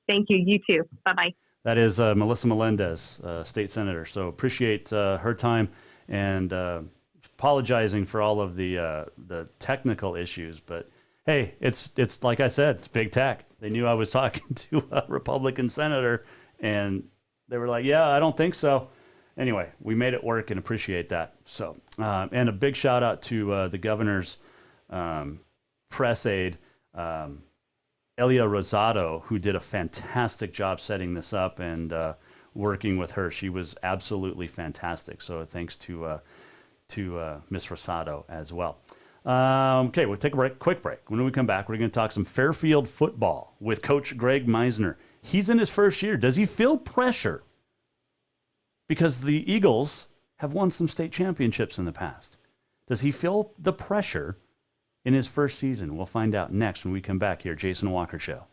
Thank you. You too. Bye-bye. That is Melissa Melendez, State Senator. So appreciate her time, and apologizing for all of the technical issues. But hey, it's like I said, it's big tech. They knew I was talking to a Republican senator, and they were like, yeah, I don't think so. Anyway, we made it work and appreciate that. So, and a big shout out to the governor's press aide, Elia Rosado, who did a fantastic job setting this up and working with her. She was absolutely fantastic. So thanks to Miss Rosado as well. Okay, we'll take a quick break. When we come back, we're going to talk some Fairfield football with Coach Greg Misner. He's in his first year. Does he feel pressure? Because the Eagles have won some state championships in the past. Does he feel the pressure in his first season? We'll find out next when we come back here. Jason Walker Show.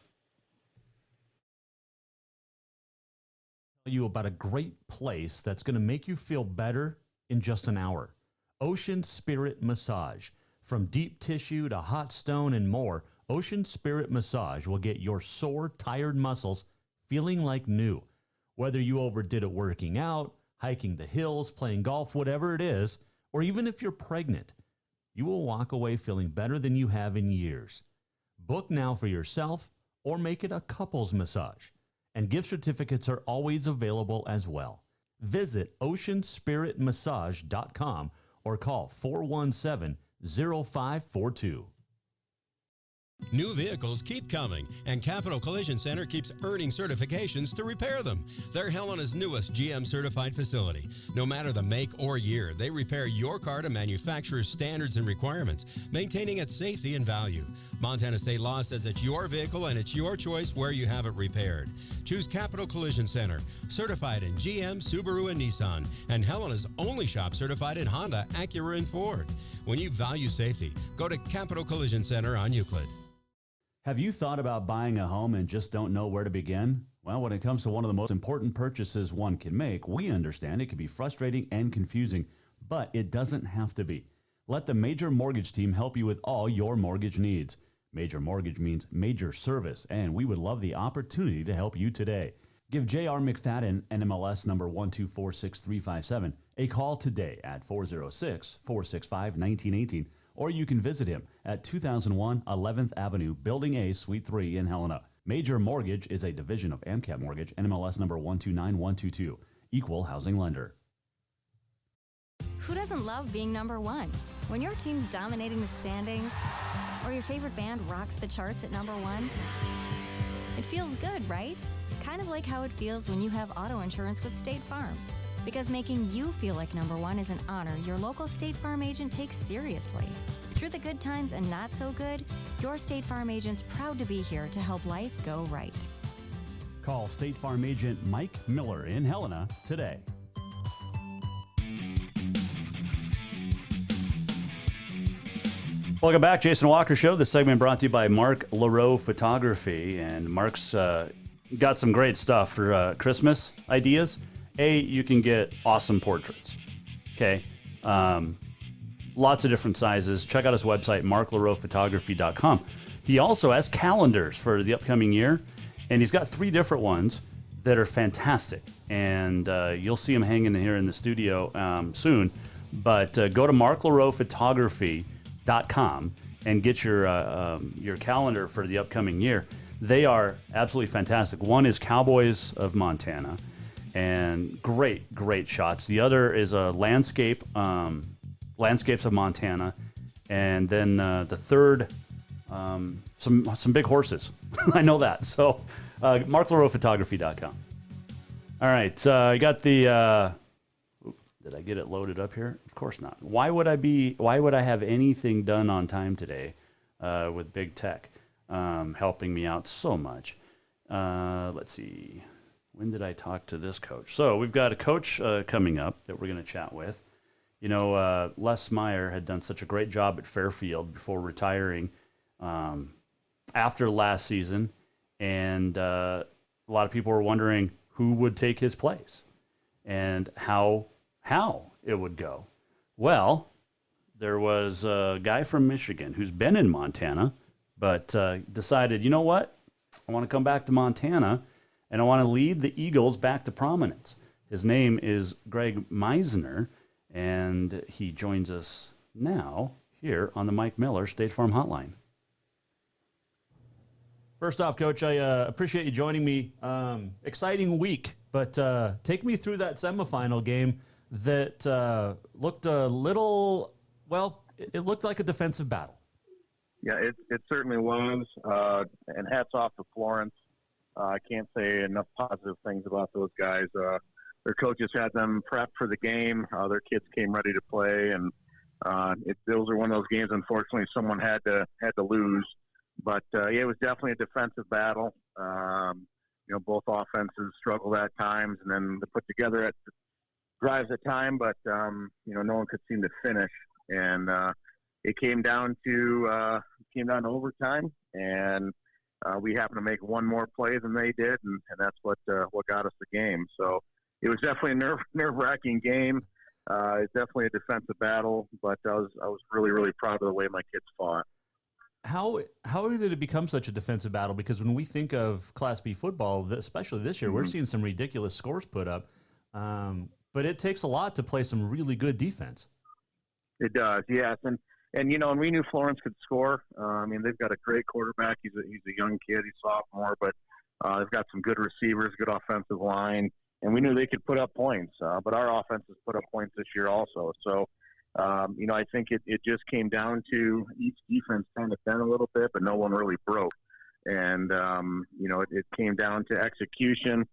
Tell you about a great place that's going to make you feel better in just an hour. Ocean Spirit Massage. From deep tissue to hot stone and more, Ocean Spirit Massage will get your sore, tired muscles feeling like new. Whether you overdid it working out, hiking the hills, playing golf, whatever it is, or even if you're pregnant, you will walk away feeling better than you have in years. Book now for yourself or make it a couples massage. And gift certificates are always available as well. Visit oceanspiritmassage.com or call 417-0542. New vehicles keep coming, and Capital Collision Center keeps earning certifications to repair them. They're Helena's newest GM-certified facility. No matter the make or year, they repair your car to manufacturer's standards and requirements, maintaining its safety and value. Montana state law says it's your vehicle and it's your choice where you have it repaired. Choose Capital Collision Center, certified in GM, Subaru, and Nissan, and Helena's only shop certified in Honda, Acura, and Ford. When you value safety, go to Capital Collision Center on Euclid. Have you thought about buying a home and just don't know where to begin? Well, when it comes to one of the most important purchases one can make, we understand it can be frustrating and confusing, but it doesn't have to be. Let the Major Mortgage team help you with all your mortgage needs. Major Mortgage means major service, and we would love the opportunity to help you today. Give J.R. McFadden, NMLS number 1246357, a call today at 406-465-1918, or you can visit him at 2001 11th Avenue, Building A, Suite 3 in Helena. Major Mortgage is a division of AMCAP Mortgage, NMLS number 129122, equal housing lender. Who doesn't love being number one? When your team's dominating the standings, or your favorite band rocks the charts at number one, it feels good, right? Kind of like how it feels when you have auto insurance with State Farm. Because making you feel like number one is an honor your local State Farm agent takes seriously. Through the good times and not so good, your State Farm agent's proud to be here to help life go right. Call State Farm agent Mike Miller in Helena today. Welcome back, Jason Walker Show. This segment brought to you by Mark LaRoe Photography. And Mark's got some great stuff for Christmas ideas. You can get awesome portraits. Okay. Lots of different sizes. Check out his website, marklaroephotography.com. He also has calendars for the upcoming year, and he's got 3 different ones that are fantastic. And you'll see him hanging here in the studio soon. But go to marklaroephotography.com and get your calendar for the upcoming year. They are absolutely fantastic. One is Cowboys of Montana, and great shots. The other is a landscapes of Montana, and then the third, some big horses. I know that. So marklaroephotography.com. All right, you got the Did I get it loaded up here? Of course not. Why would I have anything done on time today with Big Tech helping me out so much? Let's see. When did I talk to this coach? So we've got a coach coming up that we're going to chat with. You know, Les Meyer had done such a great job at Fairfield before retiring after last season, and a lot of people were wondering who would take his place and how it would go. Well, there was a guy from Michigan who's been in Montana, but decided, you know what? I want to come back to Montana, and I want to lead the Eagles back to prominence. His name is Greg Misner, and he joins us now here on the Mike Miller State Farm Hotline. First off, Coach, I appreciate you joining me. Exciting week, but take me through that semifinal game that looked a little, well, it looked like a defensive battle. Yeah, it certainly was, and hats off to Florence. I can't say enough positive things about those guys. Their coaches had them prepped for the game. Their kids came ready to play, and those are one of those games, unfortunately, someone had to lose. But yeah, it was definitely a defensive battle. You know, both offenses struggled at times, and then they put together at drives at time, but you know, no one could seem to finish. And it came down to overtime, and we happened to make one more play than they did, and that's what got us the game. So it was definitely a nerve-wracking game. It's definitely a defensive battle, but I was really proud of the way my kids fought. How did it become such a defensive battle? Because when we think of Class B football, especially this year, we're seeing some ridiculous scores put up. But it takes a lot to play some really good defense. It does, yes. And you know, and we knew Florence could score. I mean, they've got a great quarterback. He's a young kid. He's sophomore, but they've got some good receivers, good offensive line, and we knew they could put up points. But our offense has put up points this year also. So, you know, I think it just came down to each defense kind of bent a little bit, but no one really broke. And, you know, it came down to execution.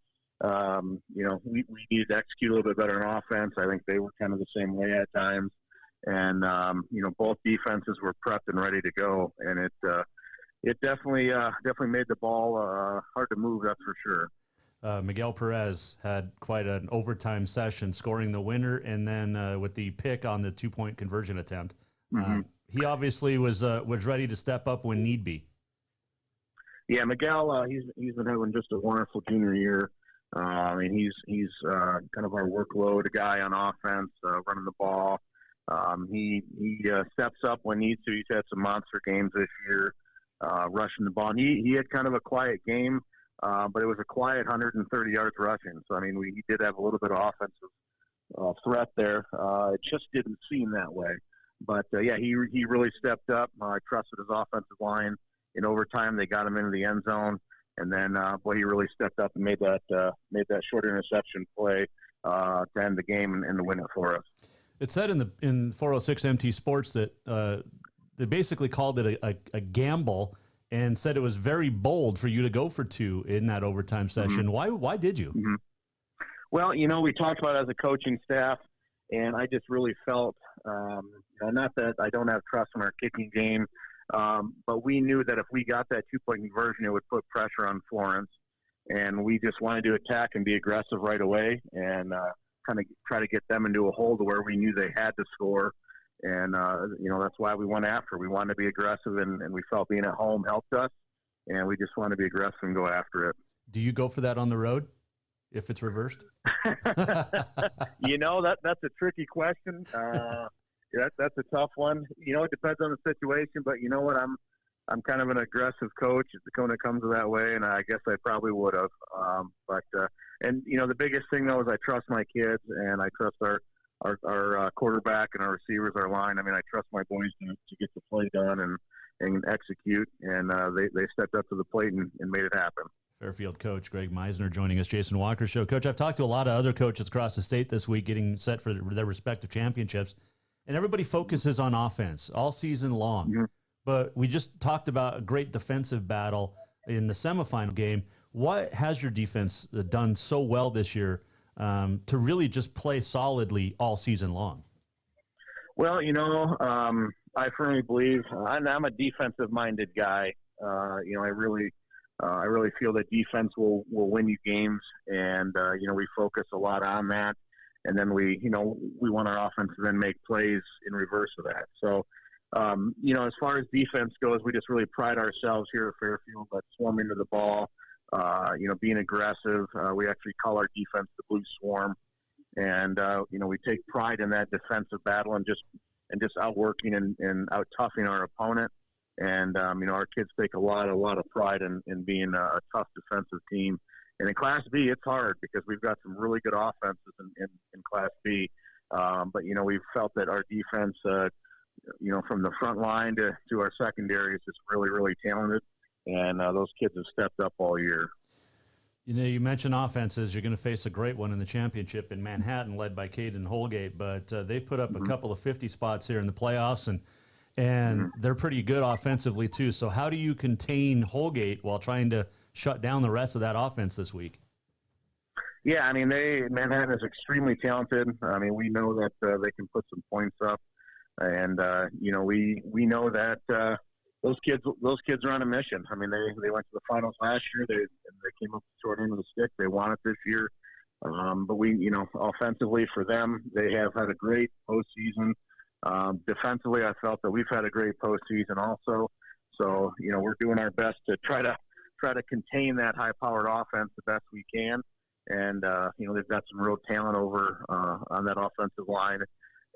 You know, we needed to execute a little bit better in offense. I think they were kind of the same way at times. And, you know, both defenses were prepped and ready to go. And it definitely made the ball hard to move, that's for sure. Miguel Perez had quite an overtime session, scoring the winner, and then with the pick on the 2-point conversion attempt. He obviously was ready to step up when need be. Yeah, Miguel, he's been having just a wonderful junior year. I mean, he's kind of our workload guy on offense, running the ball. He steps up when needs to. He's had some monster games this year, rushing the ball. And he had kind of a quiet game. But it was a quiet 130 yards rushing. So, I mean, he did have a little bit of offensive threat there. It just didn't seem that way. But, yeah, he really stepped up. I trusted his offensive line. In overtime, they got him into the end zone. And then, boy, he really stepped up and made that short interception play to end the game and to win it for us. It said in 406 MT Sports that they basically called it a gamble and said it was very bold for you to go for 2 in that overtime session. Why did you? Well, you know, we talked about it as a coaching staff, and I just really felt, not that I don't have trust in our kicking game, but we knew that if we got that 2-point conversion, it would put pressure on Florence, and we just wanted to attack and be aggressive right away and kind of try to get them into a hole to where we knew they had to score. And, you know, that's why we went after. We wanted to be aggressive, and we felt being at home helped us, and we just wanted to be aggressive and go after it. Do you go for that on the road if it's reversed? You know, that's a tricky question. That's a tough one. You know, it depends on the situation, but you know what? I'm kind of an aggressive coach when it comes to that way, and I guess I probably would have. And, you know, the biggest thing, though, is I trust my kids, and I trust our quarterback and our receivers, our line. I mean, I trust my boys to get the play done and execute, and they stepped up to the plate and made it happen. Fairfield coach Greg Misner joining us, Jason Walker Show. Coach, I've talked to a lot of other coaches across the state this week getting set for their respective championships, and everybody focuses on offense all season long. But we just talked about a great defensive battle in the semifinal game. What has your defense done so well this year to really just play solidly all season long? Well, I firmly believe I'm a defensive-minded guy. I really feel that defense will win you games, and we focus a lot on that. And then we want our offense to then make plays in reverse of that. So, as far as defense goes, we just really pride ourselves here at Fairfield by swarming to the ball, being aggressive. We actually call our defense the Blue Swarm. And, we take pride in that defensive battle and just outworking and out-toughing our opponent. And, our kids take a lot of pride in being a tough defensive team. And in Class B, it's hard because we've got some really good offenses in Class B. But, we've felt that our defense, from the front line to our secondary is just really, really talented. And those kids have stepped up all year. You mentioned offenses. You're going to face a great one in the championship in Manhattan, led by Caden Holgate. But they've put up a couple of 50 spots here in the playoffs, and they're pretty good offensively too. So how do you contain Holgate while trying to shut down the rest of that offense this week? Yeah, Manhattan is extremely talented. We know that they can put some points up, and we know that those kids are on a mission. They went to the finals last year. They came up the short end of the stick. They won it this year. But we, offensively for them, they have had a great postseason. Defensively, I felt that we've had a great postseason also. So, we're doing our best to try to contain that high-powered offense the best we can. And, they've got some real talent over on that offensive line.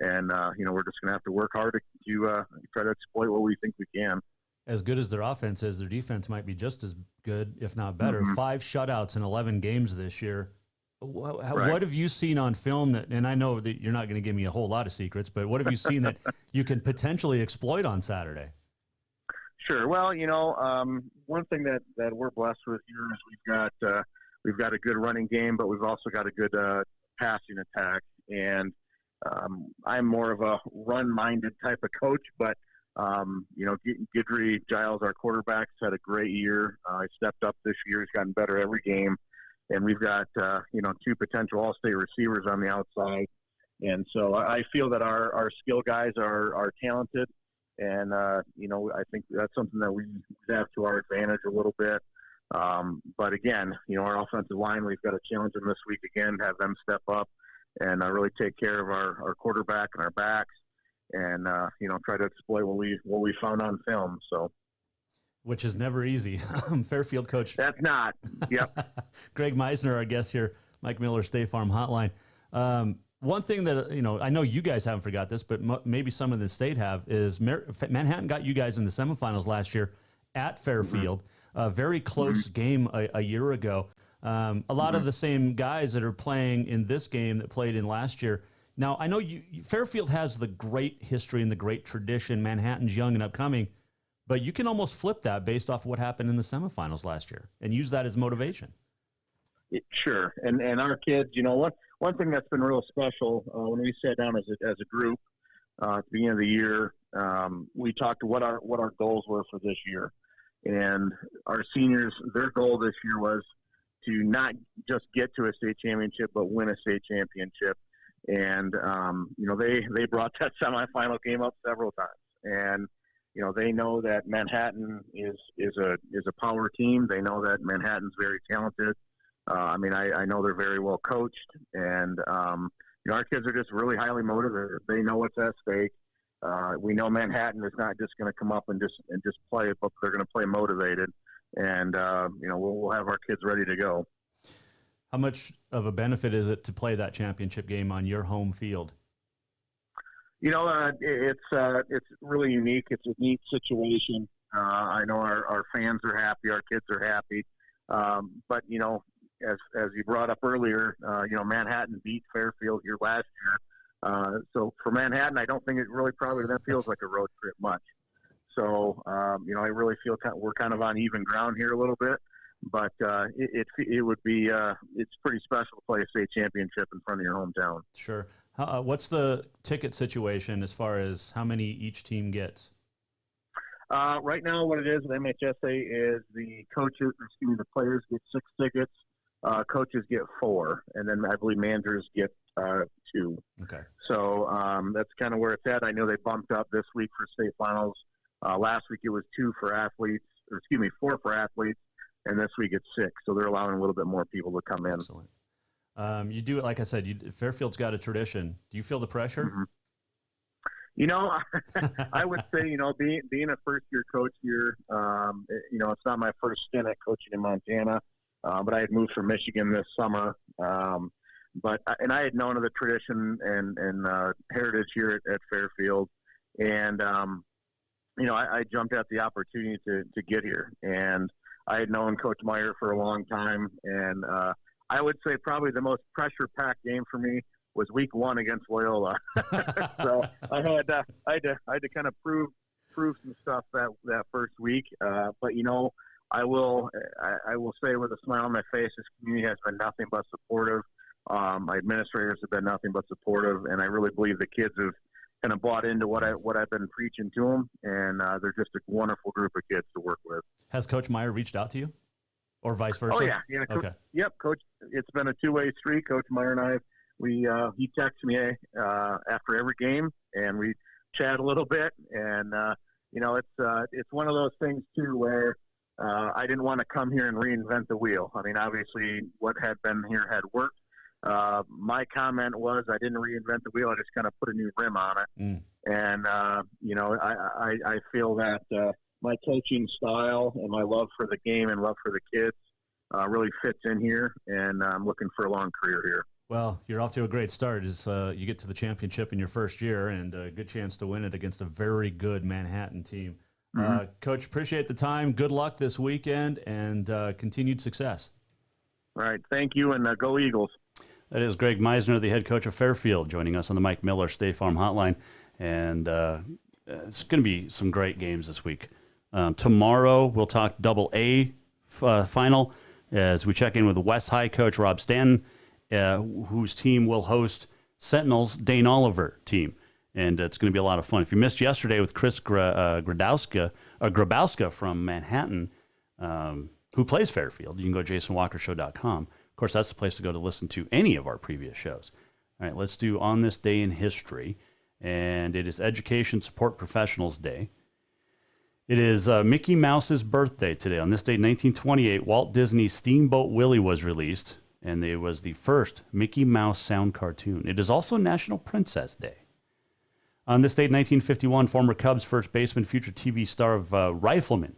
And, we're just going to have to work hard to try to exploit what we think we can. As good as their offense is, their defense might be just as good, if not better. 5 shutouts in 11 games this year. What have you seen on film that, and I know that you're not going to give me a whole lot of secrets, but what have you seen that you can potentially exploit on Saturday? Sure. Well, one thing that we're blessed with here is we've got a good running game, but we've also got a good passing attack. And I'm more of a run-minded type of coach, but Guidry Giles, our quarterback, had a great year. He stepped up this year. He's gotten better every game. And we've got, 2 potential all-state receivers on the outside. And so I feel that our skill guys are talented. And, I think that's something that we have to our advantage a little bit. But again, our offensive line, we've got to challenge them this week again, have them step up and really take care of our quarterback and our backs. And try to exploit what we found on film. So, which is never easy. Fairfield coach. That's not. Yep. Greg Misner, our guest here, Mike Miller, State Farm Hotline. One thing that I know you guys haven't forgot this, but maybe some of the state have, is Manhattan got you guys in the semifinals last year at Fairfield. A very close game a year ago. A lot of the same guys that are playing in this game that played in last year. Now, I know Fairfield has the great history and the great tradition. Manhattan's young and upcoming, but you can almost flip that based off what happened in the semifinals last year and use that as motivation. Sure. And our kids, one thing that's been real special when we sat down as a group at the beginning of the year, we talked what our goals were for this year. And our seniors, their goal this year was to not just get to a state championship, but win a state championship. And, they brought that semifinal game up several times. And, they know that Manhattan is a power team. They know that Manhattan's very talented. I know they're very well coached. And, our kids are just really highly motivated. They know what's at stake. We know Manhattan is not just going to come up and just play it, but they're going to play motivated. And, we'll have our kids ready to go. How much of a benefit is it to play that championship game on your home field? It's really unique. It's a neat situation. I know our fans are happy, our kids are happy. But as you brought up earlier, Manhattan beat Fairfield here last year. So for Manhattan, I don't think it really probably then feels like a road trip much. So I really feel we're kind of on even ground here a little bit. But it would be it's pretty special to play a state championship in front of your hometown. Sure. What's the ticket situation as far as how many each team gets? Right now, what it is with MHSA is the players get 6 tickets. coaches get 4, and then I believe managers get 2. Okay. So that's kind of where it's at. I know they bumped up this week for state finals. Last week it was 4 for athletes, and this week it's 6. So they're allowing a little bit more people to come in. Excellent. You do it, like I said, Fairfield's got a tradition. Do you feel the pressure? Mm-hmm. You know, I would say, being a first-year coach here, it's not my first stint at coaching in Montana, but I had moved from Michigan this summer. But I had known of the tradition and heritage here at Fairfield, and I jumped at the opportunity to get here. And I had known Coach Meyer for a long time, and I would say probably the most pressure-packed game for me was week 1 against Loyola. So I had to kind of prove some stuff that first week. But I will say with a smile on my face, this community has been nothing but supportive. My administrators have been nothing but supportive, and I really believe the kids have kind of bought into what I've been preaching to them, and they're just a wonderful group of kids to work with. Has Coach Meyer reached out to you, or vice versa? Oh yeah. Okay. Yep, Coach. It's been a two-way street. Coach Meyer and I, he texts me after every game, and we chat a little bit, and it's one of those things too where I didn't want to come here and reinvent the wheel. I mean, obviously, what had been here had worked. My comment was I didn't reinvent the wheel. I just kind of put a new rim on it. And, I feel that my coaching style and my love for the game and love for the kids really fits in here, and I'm looking for a long career here. Well, you're off to a great start. You get to the championship in your first year, and a good chance to win it against a very good Manhattan team. Mm-hmm. Coach, appreciate the time. Good luck this weekend, and continued success. All right. Thank you, and go Eagles. That is Greg Misner, the head coach of Fairfield, joining us on the Mike Miller State Farm Hotline. And it's going to be some great games this week. Tomorrow, we'll talk Double-A final as we check in with the West High coach, Rob Stanton, whose team will host Sentinel's Dane Oliver team. And it's going to be a lot of fun. If you missed yesterday with Chris Grabowska from Manhattan, who plays Fairfield, you can go to jasonwalkershow.com. Of course, that's the place to go to listen to any of our previous shows. All right, let's do On This Day in History. And it is Education Support Professionals Day. It is Mickey Mouse's birthday today. On this day, 1928, Walt Disney's Steamboat Willie was released, and it was the first Mickey Mouse sound cartoon. It is also National Princess Day. On this date, 1951, former Cubs first baseman, future TV star of Rifleman,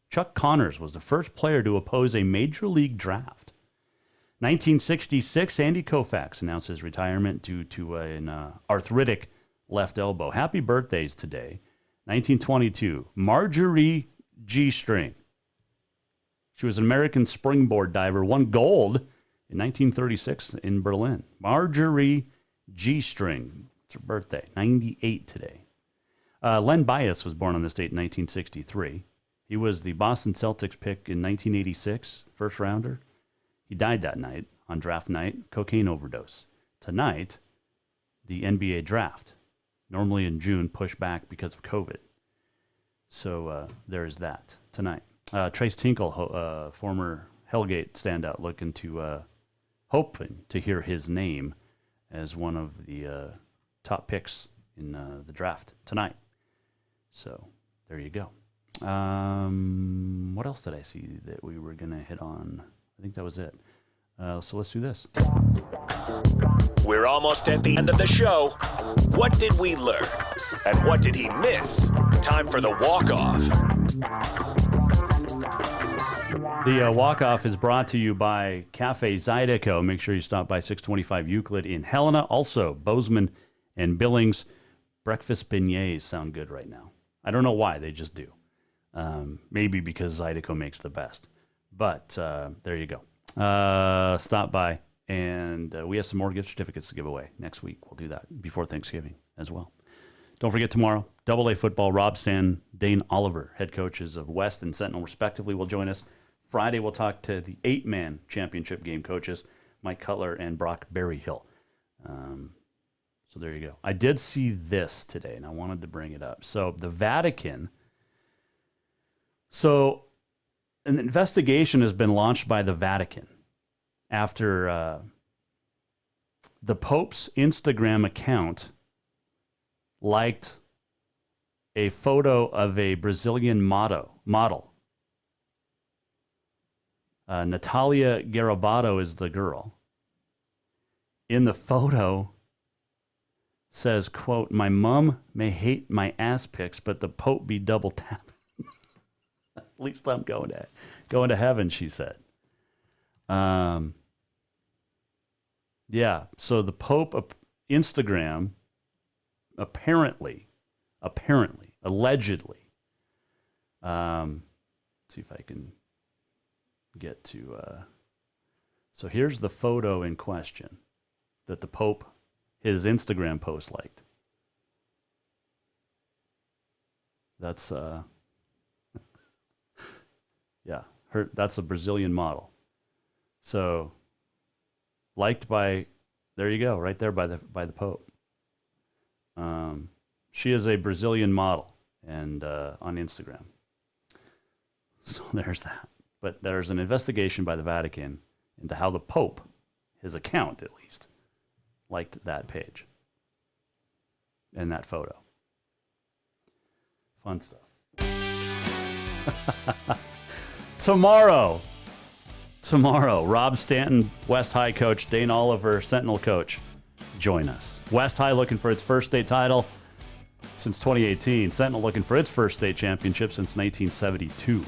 Chuck Connors was the first player to oppose a major league draft. 1966, Sandy Koufax announced his retirement due to an arthritic left elbow. Happy birthdays today. 1922, Marjorie G. String. She was an American springboard diver, won gold in 1936 in Berlin. Marjorie G. String. It's her birthday, 98 today. Len Bias was born on this date in 1963. He was the Boston Celtics pick in 1986, first rounder. He died that night, on draft night, cocaine overdose. Tonight, the NBA draft, normally in June, pushed back because of COVID. So there's that tonight. Trace Tinkle, former Hellgate standout, hoping to hear his name as one of the top picks in the draft tonight. So there you go. What else did I see that we were going to hit on? I think that was it. So let's do this. We're almost at the end of the show. What did we learn? And what did he miss? Time for the walk-off. The walk-off is brought to you by Cafe Zydeco. Make sure you stop by 625 Euclid in Helena. Also, Bozeman and Billings. Breakfast beignets sound good right now. I don't know why, they just do. Maybe because Zydeco makes the best. But there you go. Stop by, and we have some more gift certificates to give away next week. We'll do that before Thanksgiving as well. Don't forget tomorrow, Double-A football, Rob Stanton, Dane Oliver, head coaches of West and Sentinel respectively, will join us. Friday, we'll talk to the 8-man championship game coaches, Mike Cutler and Brock Berryhill. So there you go. I did see this today, and I wanted to bring it up. So the Vatican... So an investigation has been launched by the Vatican after the Pope's Instagram account liked a photo of a Brazilian model. Natalia Garabato is the girl. In the photo says, quote, "My mom may hate my ass pics, but the Pope be double tapping." At least I'm going to heaven, she said. Yeah, so the Pope Instagram allegedly, see if I can get to, so here's the photo in question that the Pope, his Instagram post liked. That's, yeah, that's a Brazilian model. So, liked by, there you go, right there by the Pope. She is a Brazilian model and on Instagram. So there's that. But there's an investigation by the Vatican into how the Pope, his account at least, liked that page and that photo. Fun stuff. Tomorrow, Rob Stanton, West High coach, Dane Oliver, Sentinel coach, join us. West High looking for its first state title since 2018. Sentinel looking for its first state championship since 1972.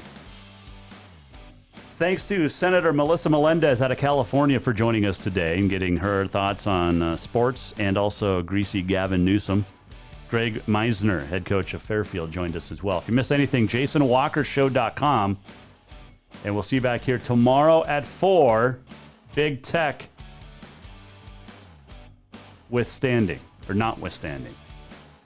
Thanks to Senator Melissa Melendez out of California for joining us today and getting her thoughts on sports, and also greasy Gavin Newsom. Greg Misner, head coach of Fairfield, joined us as well. If you miss anything, JasonWalkerShow.com. And we'll see you back here tomorrow at 4. Big Tech withstanding, or notwithstanding.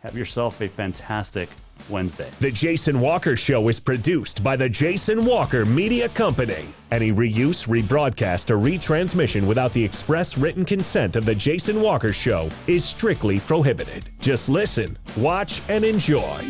Have yourself a fantastic Wednesday. The Jason Walker Show is produced by the Jason Walker Media Company. Any reuse, rebroadcast, or retransmission without the express written consent of the Jason Walker Show is strictly prohibited. Just listen, watch, and enjoy.